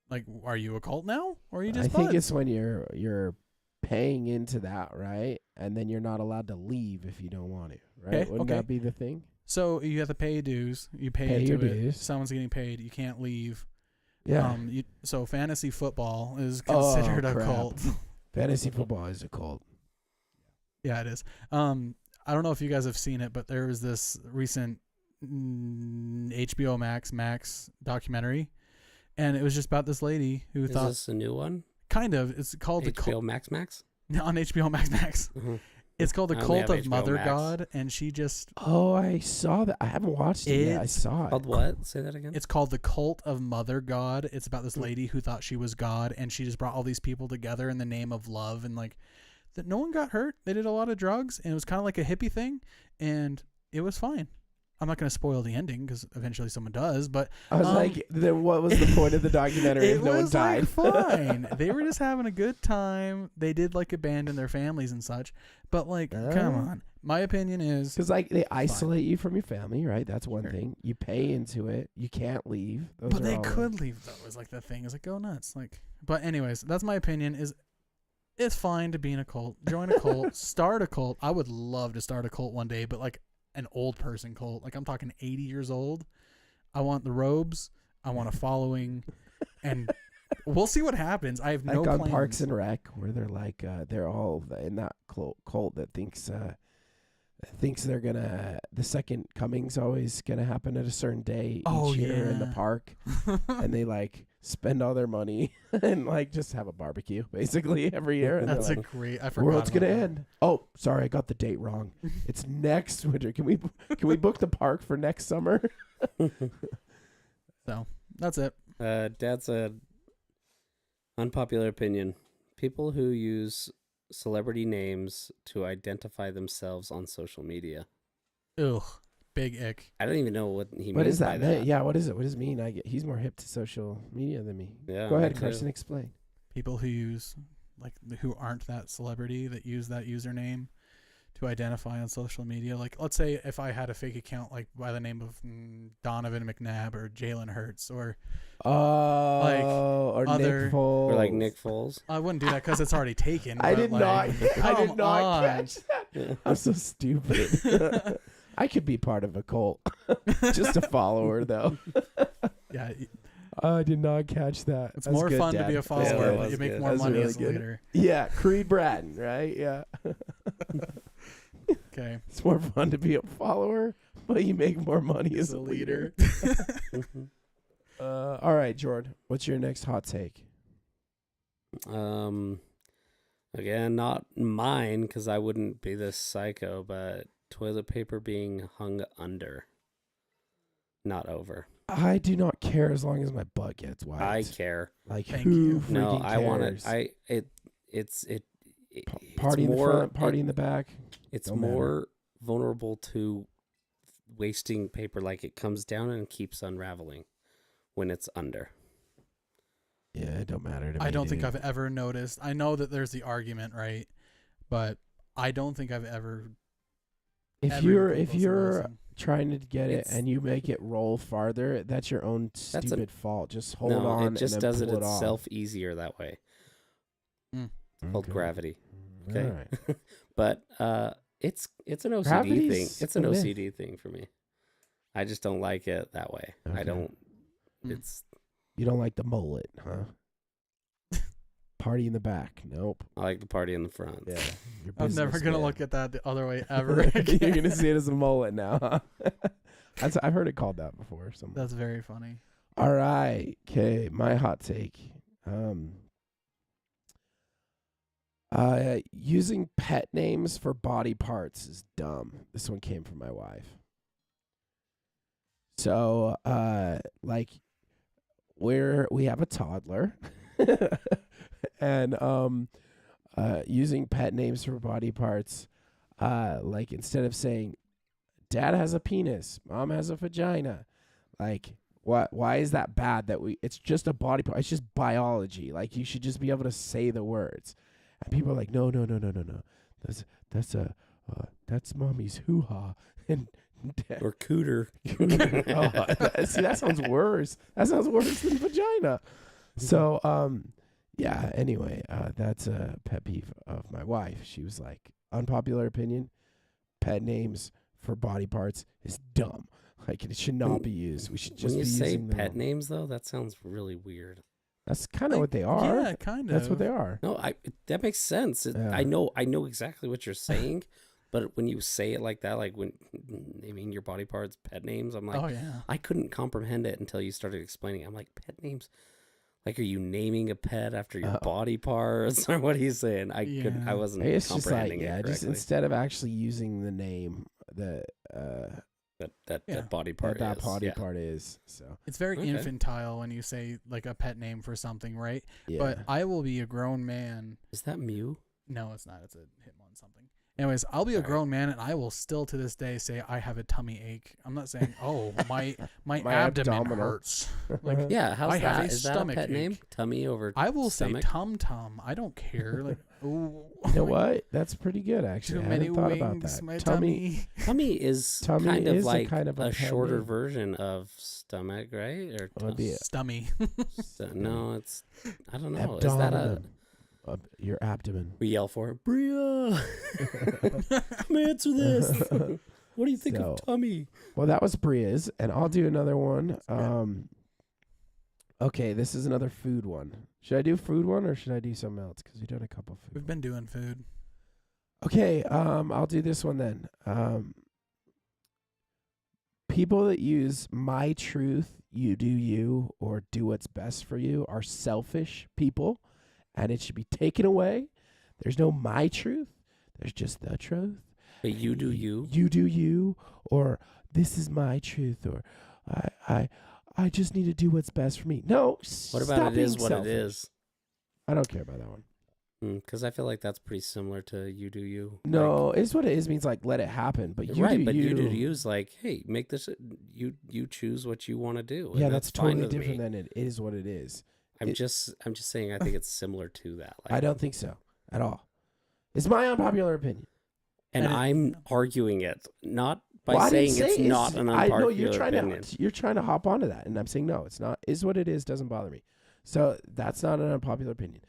like, are you a cult now, or are you just? I think it's when you're paying into that, right? And then you're not allowed to leave if you don't want to, right? Okay, Wouldn't that be the thing? So you have to pay dues. You pay into it. Dues. Someone's getting paid. You can't leave. Yeah. So fantasy football is considered a cult. Fantasy football is a cult. Yeah, it is. I don't know if you guys have seen it, but there was this recent HBO Max documentary, and it was just about this lady who thought. Is this a new one? Kind of. It's called HBO Max? On HBO Max. Mm-hmm. It's called The Cult of Mother God, and she just... Oh, I saw that. I haven't watched it yet. I saw it. Called what? Say that again? It's called The Cult of Mother God. It's about this lady who thought she was God, and she just brought all these people together in the name of love, and like, that no one got hurt. They did a lot of drugs, and it was kind of like a hippie thing, and it was fine. I'm not going to spoil the ending because eventually someone does, but I was like, then what was the point of the documentary if no one died? It was fine. They were just having a good time. They did like abandon their families and such, but like, come on. My opinion is because like they isolate you from your family, right? That's one thing. You pay into it. You can't leave. But they could leave though. Is like the thing. Is like go nuts. Like, but anyways, that's my opinion. Is it's fine to be in a cult. Join a cult. Start a cult. I would love to start a cult one day, but like. An old person cult. Like I'm talking 80 years old. I want the robes. I want a following, and we'll see what happens. I have no like on plans. Parks and Rec, where they're like they're all in that cult that thinks they're gonna the second coming's always gonna happen at a certain day each year in the park, and they like spend all their money and like just have a barbecue basically every year. And that's like, a great. I forgot. The world's gonna that. end. Oh, sorry, I got the date wrong. It's next winter. Can we book the park for next summer? So that's it. Dad said, unpopular opinion: people who use celebrity names to identify themselves on social media. Ugh. Big ick. I don't even know what he means. What is that? By that. Yeah, what is it? What does it mean? He's more hip to social media than me. Yeah, go ahead, Carson, explain. People who use who aren't that celebrity that use that username to identify on social media. Like, let's say if I had a fake account like by the name of Donovan McNabb or Jalen Hurts or or other, Nick Foles. Or like Nick Foles. I wouldn't do that because it's already taken. I did not catch that. Yeah. I'm so stupid. I could be part of a cult. Just a follower, though. Yeah. I did not catch that. It's more good, fun Dad. to be a follower, but you make more money really as a leader. Yeah, Creed Bratton, right? Yeah. Okay. It's more fun to be a follower, but you make more money as a leader. All right, Jordan, what's your next hot take? Again, not mine because I wouldn't be this psycho, but toilet paper being hung under, not over. I do not care as long as my butt gets wet. I care. Like, Thank who you. freaking No, I want cares? it. Party in the front, party in the back. It's Don't more vulnerable to wasting paper. Like it comes down and keeps unraveling when it's under. Yeah, it don't matter to me. I don't think I've ever noticed. I know that there's the argument, right? But I don't think I've ever. If you're trying to get it and you make it roll farther, that's your own stupid fault. Just hold on. It just and then does it pull itself easier that way. It's called gravity. Okay, All right. But it's an OCD Gravity's thing. It's an a myth. OCD thing for me. I just don't like it that way. Okay. I don't. It's. You don't like the mullet, huh? Party in the back. Nope. I like the party in the front. Yeah. I'm never going to look at that the other way ever again. You're going to see it as a mullet now, huh? I've heard it called that before. That's very funny. All right. Okay. My hot take. Using pet names for body parts is dumb. This one came from my wife. So, we have a toddler, and using pet names for body parts, instead of saying, "Dad has a penis, Mom has a vagina," why is that bad? It's just a body part. It's just biology. Like, you should just be able to say the words. And people are like, no. That's mommy's hoo-ha. And or cooter. See, that sounds worse. That sounds worse than vagina. So, anyway, that's a pet peeve of my wife. She was like, unpopular opinion, pet names for body parts is dumb. Like, it should not be used. We should just when you be say using pet names, though, that sounds really weird. That's kind of what they are. Yeah, kind of. That's what they are. No, that makes sense. Yeah. I know exactly what you're saying, but when you say it like that, like when naming your body parts pet names, I'm like, oh yeah, I couldn't comprehend it until you started explaining it. I'm like, pet names? Like, are you naming a pet after your body parts, or what are you saying? I wasn't It's comprehending just like, it correctly. just instead of actually using the name that body part part is. So it's very Okay. infantile when you say like a pet name for something, right? yeah. But I will be a grown man. Is that Mew? No, it's not. It's a Hitmon something. Anyways, I'll be a grown man, and I will still to this day say I have a tummy ache. I'm not saying, oh, my abdomen abdominal. hurts. Like, Yeah, how's I that? have a Is that a stomach pet name? ache. Tummy over I will stomach? say tum tum. I don't care. Like, ooh, You know what? That's pretty good, actually. too I many hadn't thought about wings, that. my tummy. Tummy is Tummy kind of is like kind of a a pet shorter name. version of stomach, right? Or Would be stummy. no, it's I don't know. Is that a Abdomen. Your abdomen. we yell for it? Bria? Come answer this. What do you think So- of tummy? Well, that was Bria's, and I'll do another one. Okay, this is another food one. Should I do food one or should I do something else? Because we've done a couple food. We've been doing food. Okay, I'll do this one then. People that use my truth, you do you, or do what's best for you are selfish people, and it should be taken away. There's no my truth. There's just the truth. But you do you. You do you, or this is my truth, or I just need to do what's best for me. No, What about stop it is being what selfish. it is? I don't care about that one. Because I feel like that's pretty similar to you do you. No, it's what it is means like let it happen, but you right, do but you. you do you is like, hey, make this. You choose what you want to do. and Yeah, that's fine totally with me. different than it is what it is. I'm just saying. I think it's similar to that. Like, I don't think so at all. It's my unpopular opinion. and And I'm arguing it not by Well, I didn't saying it's say not an unpopular no, you're trying opinion. you're trying to hop onto that, and I'm saying no, it's not. Is what it is. Doesn't bother me. So that's not an unpopular opinion.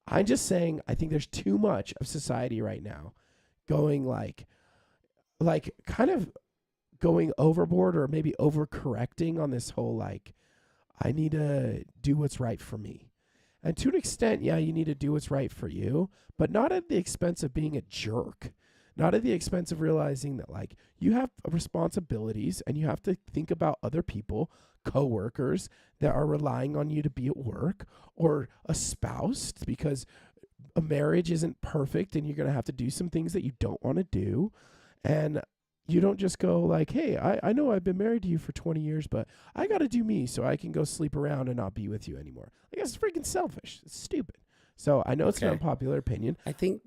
I'm just saying I think there's too much of society right now going like kind of going overboard or maybe overcorrecting on this whole like I need to do what's right for me. And to an extent, yeah, you need to do what's right for you, but not at the expense of being a jerk. Not at the expense of realizing that like you have responsibilities and you have to think about other people, coworkers that are relying on you to be at work, or a spouse, because a marriage isn't perfect and you're going to have to do some things that you don't want to do. And you don't just go like, hey, I know I've been married to you for 20 years, but I got to do me so I can go sleep around and not be with you anymore. Like, that's freaking selfish. It's stupid. So I know it's an Okay. unpopular opinion. I think.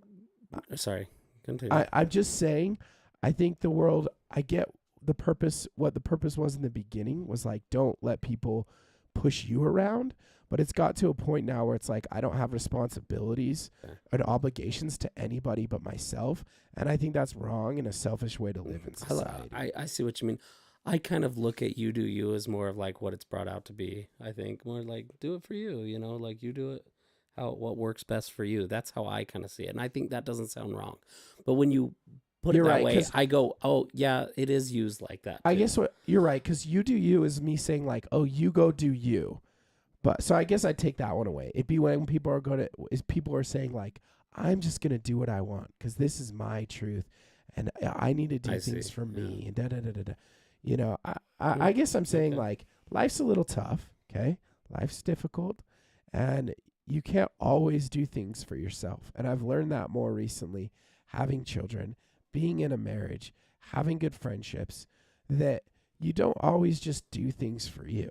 Sorry, continue. I'm just saying, I think the world, I get the purpose, what the purpose was in the beginning was like, don't let people push you around. But it's got to a point now where it's like, I don't have responsibilities Okay. and obligations to anybody but myself. And I think that's wrong and a selfish way to live in society. I see what you mean. I kind of look at you do you as more of like what it's brought out to be. I think more like do it for you, like you do it what works best for you. That's how I kind of see it. And I think that doesn't sound wrong. But when you put You're it that right, way, 'cause I go, oh yeah, it is used like that. I too. guess what you're right, because you do you is me saying like, oh, you go do you. But so I guess I'd take that one away. It'd be when people are people are saying like, I'm just gonna do what I want because this is my truth, and I need to do I things see, for yeah. me and da da da da da. You know, I guess I'm saying Okay. like life's a little tough. Okay, life's difficult, and you can't always do things for yourself. And I've learned that more recently, having children, being in a marriage, having good friendships, that you don't always just do things for you.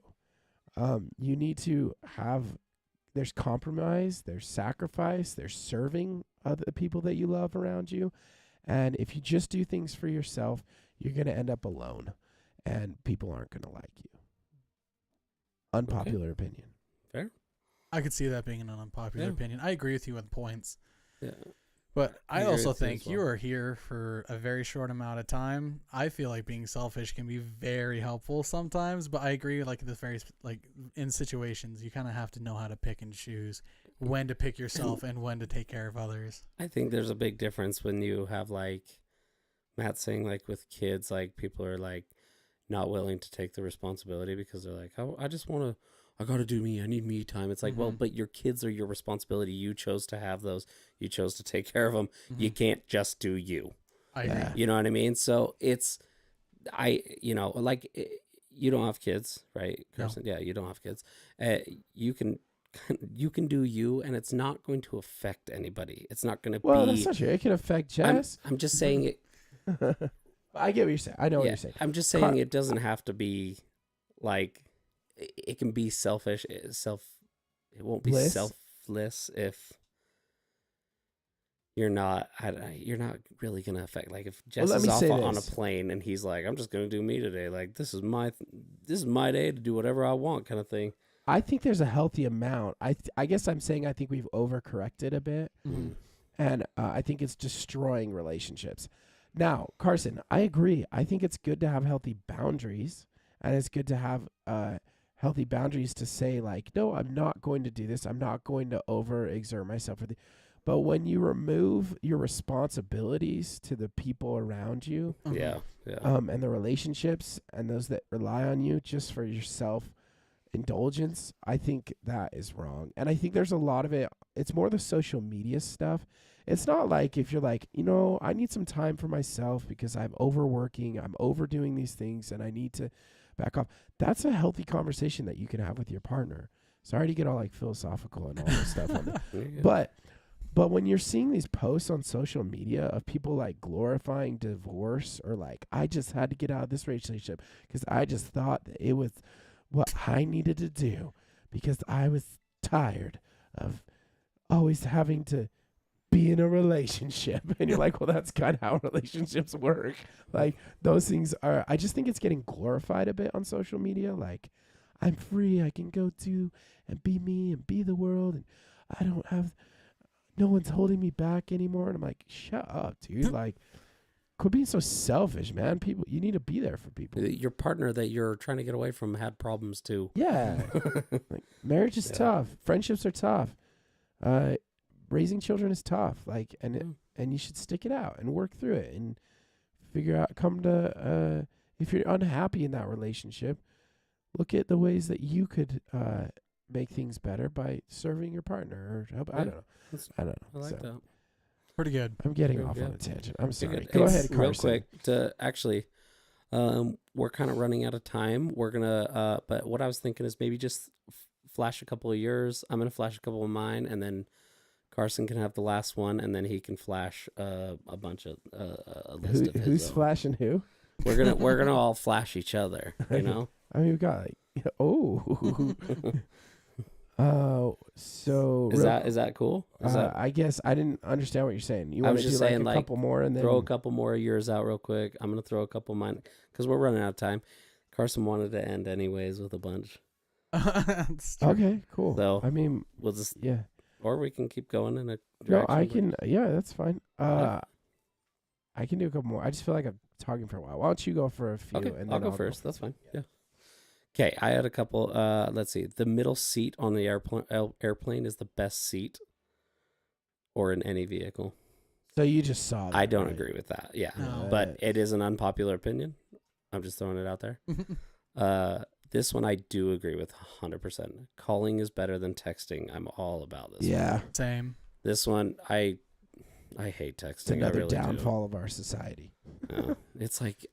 You need to have, there's compromise, there's sacrifice, there's serving other people that you love around you. And if you just do things for yourself, you're going to end up alone and people aren't going to like you. Unpopular opinion. Fair. I could see that being an unpopular opinion. I agree with you with points. Yeah. But I agree also with you as think you well. are here for a very short amount of time. I feel like being selfish can be very helpful sometimes, but I agree like this very like in situations you kind of have to know how to pick and choose when to pick yourself and when to take care of others. I think there's a big difference when you have like Matt saying like with kids, like people are like not willing to take the responsibility because they're like, oh, I just want to, I got to do me. I need me time. It's like, well, but your kids are your responsibility. You chose to have those. You chose to take care of them. You can't just do you. I agree. Yeah. You know what I mean? So it's, you know, like you don't have kids, right, Carson? Yeah, you don't have kids. You can do you, and it's not going to affect anybody. It's not going to Well, be. that's not true. It can affect Jess. I'm just saying it. I get what you're saying. I know what you're saying. I'm just saying it doesn't have to be like it can be selfish. It won't be Bliss? selfless if you're not. You're not really gonna affect. Like if Jess let is me off say on a this. plane and he's like, I'm just gonna do me today. Like this is my day to do whatever I want, kind of thing. I think there's a healthy amount. I guess I'm saying I think we've overcorrected a bit. And I think it's destroying relationships. Now, Carson, I agree. I think it's good to have healthy boundaries, and it's good to have healthy boundaries to say like, no, I'm not going to do this. I'm not going to overexert myself for the. But when you remove your responsibilities to the people around you, Yeah. and the relationships and those that rely on you just for yourself indulgence, I think that is wrong. And I think there's a lot of it. It's more the social media stuff. It's not like if you're like, you know, I need some time for myself because I'm overworking, I'm overdoing these things, and I need to back off. That's a healthy conversation that you can have with your partner. Sorry to get all like philosophical and all this stuff on that. But when you're seeing these posts on social media of people like glorifying divorce or like, I just had to get out of this relationship because I just thought that it was what I needed to do because I was tired of always having to be in a relationship. And you're like, well, that's kind of how relationships work. Like those things are, I just think it's getting glorified a bit on social media. Like I'm free. I can go do and be me and be the world. And I don't have, no one's holding me back anymore. And I'm like, shut up, dude. Like, quit being so selfish, man. People, you need to be there for people. Your partner that you're trying to get away from had problems too. Yeah. Like, marriage is tough. Friendships are tough. Raising children is tough. Like, and you should stick it out and work through it and figure out, if you're unhappy in that relationship, look at the ways that you could, make things better by serving your partner or help. I don't know. I like that. Pretty good. I'm getting off on a tangent. I'm sorry. Hey, Go ahead, Carson. real quick. To actually, we're kind of running out of time. We're gonna, but what I was thinking is maybe just flash a couple of yours. I'm gonna flash a couple of mine, and then Carson can have the last one, and then he can flash a bunch of a list of his. Who's flashing who? We're gonna all flash each other. You know. I mean, we've got like, so is that cool? I guess I didn't understand what you're saying. You I want was to do just like saying, a like, couple more and then throw a couple more of yours out real quick. I'm gonna throw a couple of mine because we're running out of time. Carson wanted to end anyways with a bunch. Okay, cool. So I mean, we'll just or we can keep going in a no, direction. I can. Yeah, that's fine. I can do a couple more. I just feel like I'm talking for a while. Why don't you go for a few? Okay, and then I'll go first. That's fine. Yeah. Okay, I had a couple. Let's see. The middle seat on the airplane is the best seat, or in any vehicle. So you just saw that. I don't right? agree with that. Yeah. No. But it is an unpopular opinion. I'm just throwing it out there. This one I do agree with 100%. Calling is better than texting. I'm all about this. Yeah. Same. This one, I hate texting. It's another I really downfall of our society. do. It's like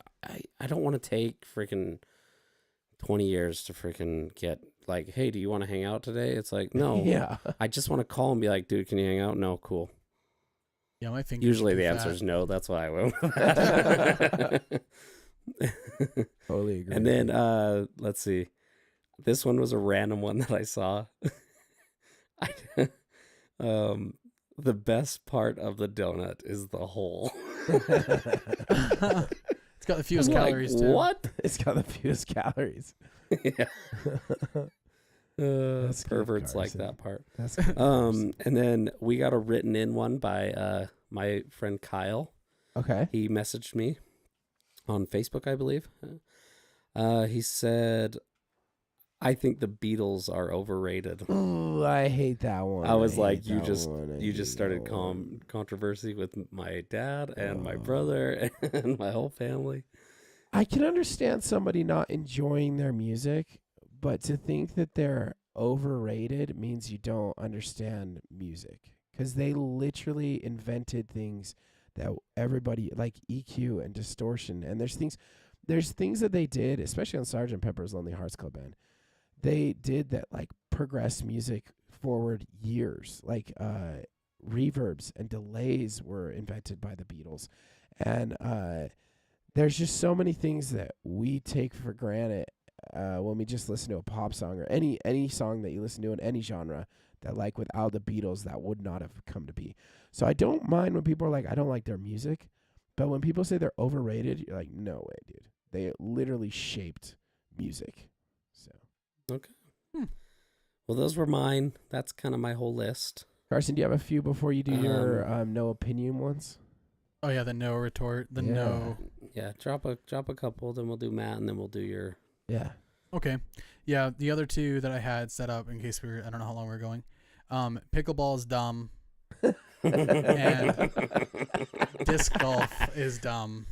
I don't want to take freaking 20 years to freaking get like, hey, do you want to hang out today? It's like, no. Yeah. I just want to call and be like, dude, can you hang out? No, cool. Yeah, my fingers. Usually the fat. answer is no. That's why I went with that. Totally agree. And then let's see. This one was a random one that I saw. The best part of the donut is the hole. It's got the fewest I'm like, calories too. What? It's got the fewest calories. Yeah. That's good, Perverts like Carson. that part. That's good, Carson. And then we got a written in one by my friend Kyle. Okay. He messaged me on Facebook, I believe. He said, I think the Beatles are overrated. Ooh, I hate that one. I was hate like, you that just one. I you just hate started that one. controversy with my dad and my Oh. brother and my whole family. I can understand somebody not enjoying their music, but to think that they're overrated means you don't understand music. Because they literally invented things that everybody, like EQ and distortion, and there's things that they did, especially on Sgt. Pepper's Lonely Hearts Club Band. They did that like progress music forward years, like reverbs and delays were invented by the Beatles, and there's just so many things that we take for granted when we just listen to a pop song or any song that you listen to in any genre that like without the Beatles that would not have come to be. So I don't mind when people are like, I don't like their music, but when people say they're overrated, you're like, no way, dude. They literally shaped music. So Okay. Well, those were mine. That's kind of my whole list. Carson, do you have a few before you do your no opinion ones? Oh yeah, the no retort. The Yeah. no. Yeah, drop a couple, then we'll do Matt, and then we'll do your. Yeah. Okay. Yeah, the other two that I had set up in case I don't know how long we're going. Pickleball is dumb. And disc golf is dumb.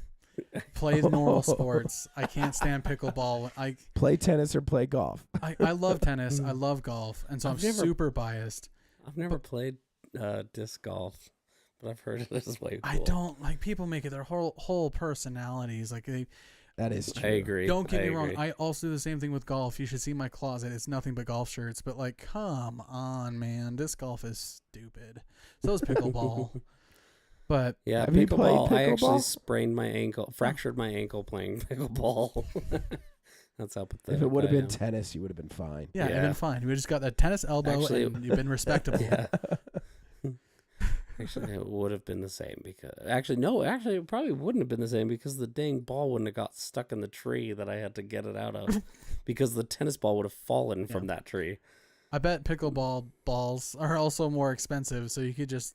Play normal sports. I can't stand pickleball. Play tennis or play golf. I love tennis. I love golf, and so I'm super biased. I've never played disc golf, but I've heard it is way cool. I don't like people make it their whole personalities. Like That is true. I agree. don't get me wrong. agree. I also do the same thing with golf. You should see my closet. It's nothing but golf shirts. But like, come on, man. Disc golf is stupid. So is pickleball. But Yeah, Have you played pickleball. I actually pickleball? sprained my ankle, fractured my ankle playing pickleball. That's how pathetic. If it would have I been am. tennis, you would have been fine. yeah, it'd Yeah. been fine. We just got that tennis elbow, Actually, and you've been respectable. Yeah. Actually, it would have been the same because it probably wouldn't have been the same because the dang ball wouldn't have got stuck in the tree that I had to get it out of because the tennis ball would have fallen from that tree. I bet pickleball balls are also more expensive, so you could just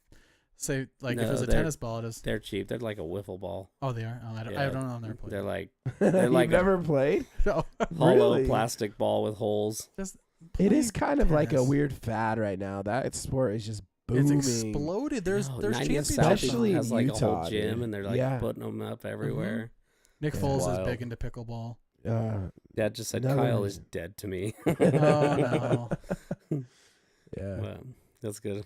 say like if it was a tennis ball, it is. They're cheap. They're like a wiffle ball. Oh, they are. Oh, I don't know. They're playing. They're like You've like a never played? No. hollow Really? plastic ball with holes. Just It play is kind of like a tennis. weird fad right now. That sport is just It's booming. exploded. There's No, 90th championships South Especially in has like a Utah, whole gym, dude. and they're like Yeah. putting them up everywhere. Nick Yeah. Foles is Wild. big into pickleball. Dad just said Another Kyle reason. is dead to me. Oh no. Yeah. Well, that's good.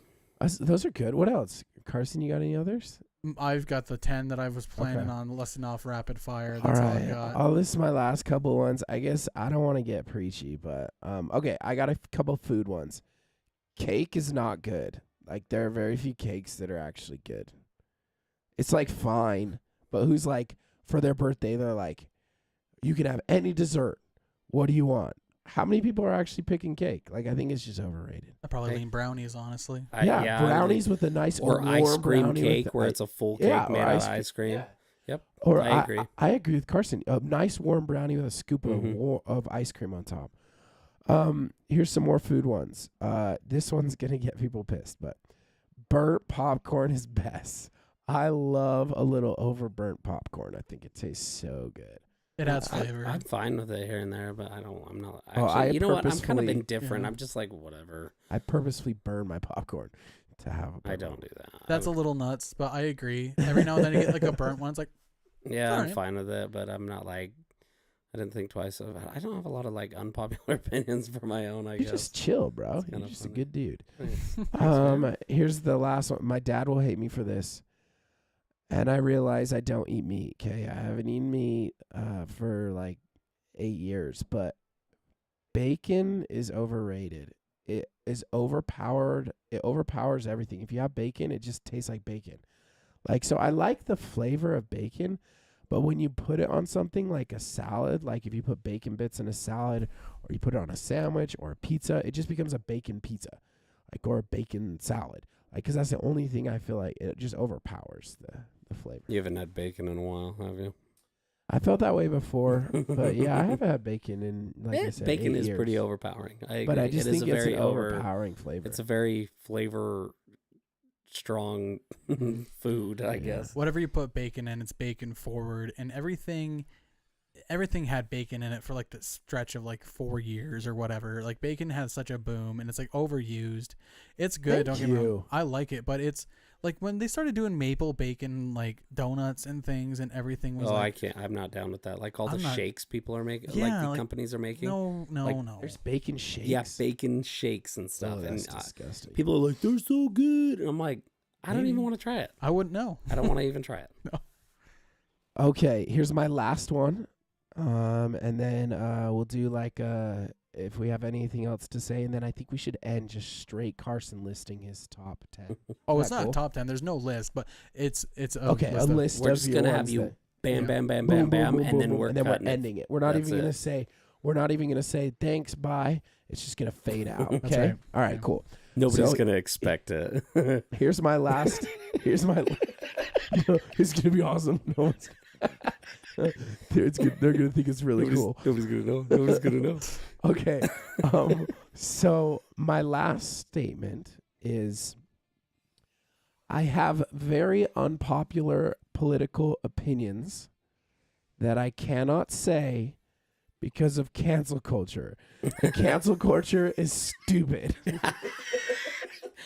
Those are good. What else? Carson, you got any others? I've got the 10 that I was planning Okay. on listing off rapid fire. All That's all I right. got. I'll list my last couple ones. I guess I don't want to get preachy, but okay, I got a couple food ones. Cake is not good. Like there are very few cakes that are actually good. It's like fine, but who's like for their birthday they're like, you can have any dessert. What do you want? How many people are actually picking cake? Like I think it's just overrated. I probably Hey. lean brownies, honestly. Yeah, brownies with a nice or warm ice cream brownie cake with where it's a full cake yeah, or made out of ice ice cream. yeah. Yep. Or I agree. I agree with Carson. A nice warm brownie with a scoop Mhm. of ice cream on top. Here's some more food ones. This one's gonna get people pissed, but burnt popcorn is best. I love a little overburnt popcorn. I think it tastes so good. It adds flavor. I'm fine with it here and there, but I'm not. Oh, Actually, I you know what? I'm kind of purposefully- indifferent. Yeah. I'm just like whatever. I purposefully burn my popcorn to have a burnt I don't one. do that. That's a little nuts, but I agree. Every now and then you get like a burnt one. It's like, Yeah, All I'm right. fine with it, but I'm not like, I didn't think twice about it. I don't have a lot of like unpopular opinions for my own, I You guess. just chill, bro. It's You're kinda just funny. a good dude. Thanks. Here's the last one. My dad will hate me for this. And I realize I don't eat meat, okay? I haven't eaten meat for like 8 years, but bacon is overrated. It is overpowered. It overpowers everything. If you have bacon, it just tastes like bacon. Like, so I like the flavor of bacon, but when you put it on something like a salad, like if you put bacon bits in a salad or you put it on a sandwich or a pizza, it just becomes a bacon pizza, like, or a bacon salad. Like, because that's the only thing I feel like it just overpowers the flavor. You haven't had bacon in a while, have you? I felt that way before, but yeah, I haven't had bacon in, like I said, bacon 8 is years. pretty overpowering. I agree. But I just it is think a it's very an overpowering flavor. It's a very flavor strong food, I Yeah. guess. whatever you put bacon in, it's bacon forward, and everything had bacon in it for like the stretch of like 4 years or whatever. Like bacon has such a boom, and it's like overused. It's good. Thank Don't get me wrong. you. I like it, but it's like when they started doing maple bacon like donuts and things, and everything was Oh, I like, can't. I'm not down with that. Like all the I'm not- shakes people are making, Yeah, like the like, companies are making. no, like, no. There's bacon shakes. Yeah, bacon shakes and Oh, stuff. that's and disgusting. people are like, they're so good. And I'm like, I don't Maybe. even want to try it. I wouldn't know. I don't want to even try it. Okay, here's my last one. And then we'll do like if we have anything else to say, and then I think we should end just straight Carson listing his top 10. Oh, it's that not cool? top 10. There's no list, but it's a Okay, a list of- list We're of just your gonna have ones you that- bam, Yeah. bam, bam, boom, bam, boom, bam, boom, and boom, then boom, we're and then we're cutting it. ending it. We're not That's even gonna it. say. We're not even gonna say thanks, bye. It's just gonna fade out. That's Okay. right. All right. Yeah. Cool. Nobody's So- gonna expect it. Here's my last. Here's my. No, it's gonna be awesome. No one's. It's good. They're gonna think it's really cool. Nobody's gonna know. Nobody's gonna know. Okay. So my last statement is I have very unpopular political opinions that I cannot say because of cancel culture. And cancel culture is stupid.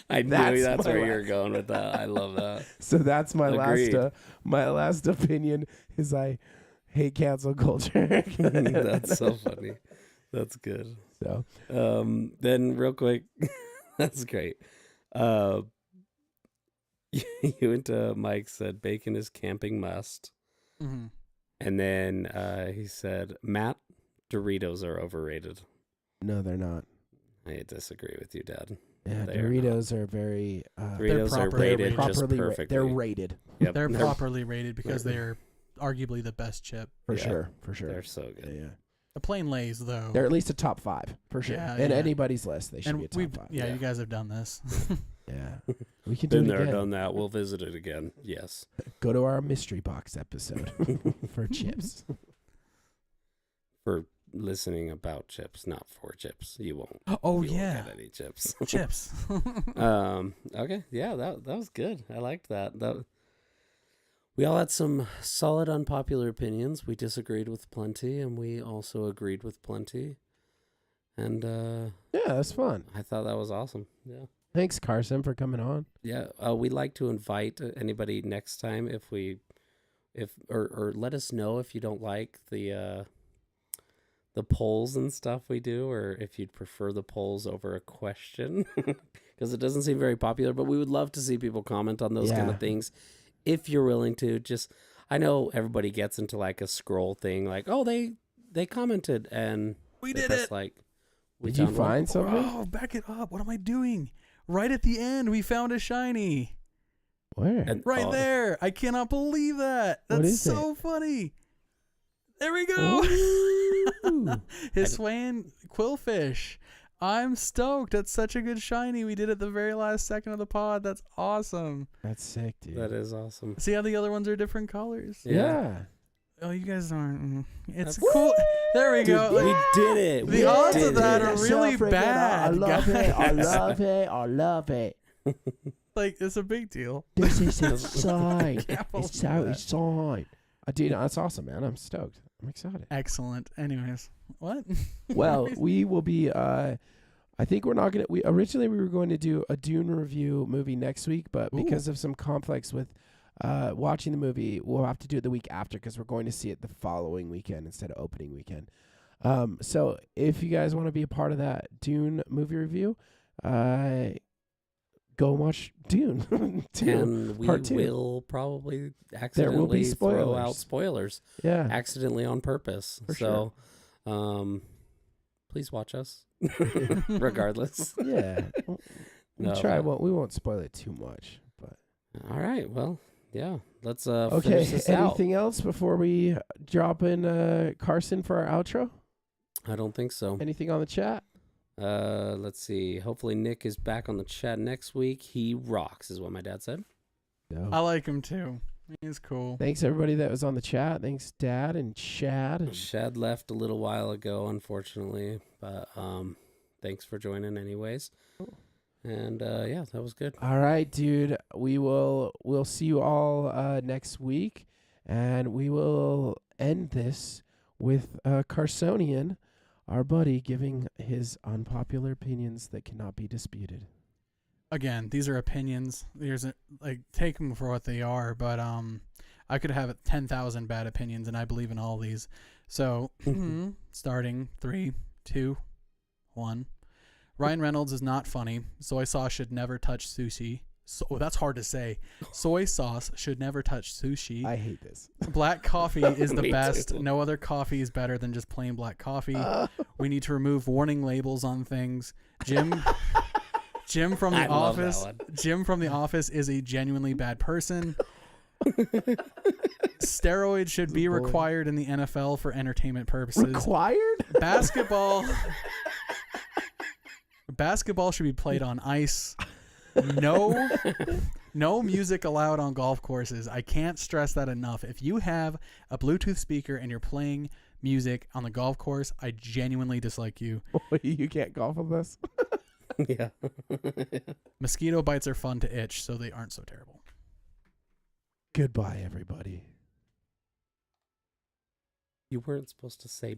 I knew That's that's my where la- you're going with that. I love that. So that's Agreed. my last opinion is I hate cancel culture. That's so funny. That's good. So Then real quick, that's great. You and Mike said bacon is camping must. Mhm. And then he said, Matt, Doritos are overrated. no, they're not. I disagree with you, Dad. Yeah, They are Doritos are very Doritos are properly rated rated. just properly perfectly. they're rated Yep. They're properly rated because they're- they're arguably the best chip. for Yeah. sure, for sure. They're so Yeah, good. yeah. The plain Lays, though. They're at least a top 5 for sure. Yeah, In yeah. anybody's list, they should be a and top we've 5. yeah, Yeah. you guys have done this. Yeah. We can do Been it there, again. done that. We'll visit it again. Yes. Go to our mystery box episode for chips. For listening about chips, not for chips. You won't. Oh you won't yeah, get any chips. chips. Okay. Yeah, that was good. I liked that. We all had some solid unpopular opinions. We disagreed with plenty, and we also agreed with plenty. And Yeah, that's fun. I thought that was awesome. Yeah. Thanks, Carson, for coming on. Yeah. We'd like to invite anybody next time or let us know if you don't like the polls and stuff we do, or if you'd prefer the polls over a question, because it doesn't seem very popular, but we would love to see people comment on those kind Yeah. of things. If you're willing to, just, I know everybody gets into like a scroll thing, like, oh, they commented and We they did press it. like, Did you found one. find something? Oh, back it up. What am I doing? Right at the end, we found a shiny. Where? And- Right oh, there. I cannot believe that. What That's is so funny. There we go. Ooh. His swaying quillfish. I'm stoked. That's such a good shiny. We did it the very last second of the pod. That's awesome. That's sick, dude. That is awesome. See how the other ones are different colors? Yeah. Oh, you guys aren't. It's That's- cool. There we Dude, go. we Like, did it. The We odds did of that it. are really bad, I love it. I guys. love it. I love it. like, it's a big deal. This is insane. Can't It's believe so that. insane. Dude, that's awesome, man. I'm stoked. I'm excited. Excellent. Anyways, what? Well, we will be I think we're not gonna. We were going to do a Dune review movie next week, but because of some conflicts with watching the movie, we'll have to do it the week after because we're going to see it the following weekend instead of opening weekend. So if you guys want to be a part of that Dune movie review, go watch Dune. And we will probably accidentally throw out spoilers. Yeah. Accidentally on purpose. For sure. Please watch us. Regardless. Yeah. We won't spoil it too much. But all right. Well, yeah. Let's okay. finish this out. Anything else before we drop in Carson for our outro? I don't think so. Anything on the chat? Let's see. Hopefully Nick is back on the chat next week. He rocks, is what my dad said. No. I like him too. He's cool. Thanks everybody that was on the chat. Thanks Dad and Shad. Shad left a little while ago, unfortunately, but thanks for joining anyways. And yeah, that was good. All right, dude. We'll see you all next week, and we will end this with Carsonian, our buddy, giving his unpopular opinions that cannot be disputed. Again, these are opinions. Take them for what they are. But I could have 10,000 bad opinions, and I believe in all these. So, starting 3, 2, 1. Ryan Reynolds is not funny. Soy sauce should never touch sushi. That's hard to say. Soy sauce should never touch sushi. I hate this. Black coffee is the Me best. too. No other coffee is better than just plain black coffee. We need to remove warning labels on things. Jim from the office. Jim from the office is a genuinely bad person. Steroids should be required in the NFL for entertainment purposes. Required? Basketball should be played on ice. No music allowed on golf courses. I can't stress that enough. If you have a Bluetooth speaker and you're playing music on the golf course, I genuinely dislike you. You can't golf with us? Yeah. Mosquito bites are fun to itch, so they aren't so terrible. Goodbye, everybody. You weren't supposed to say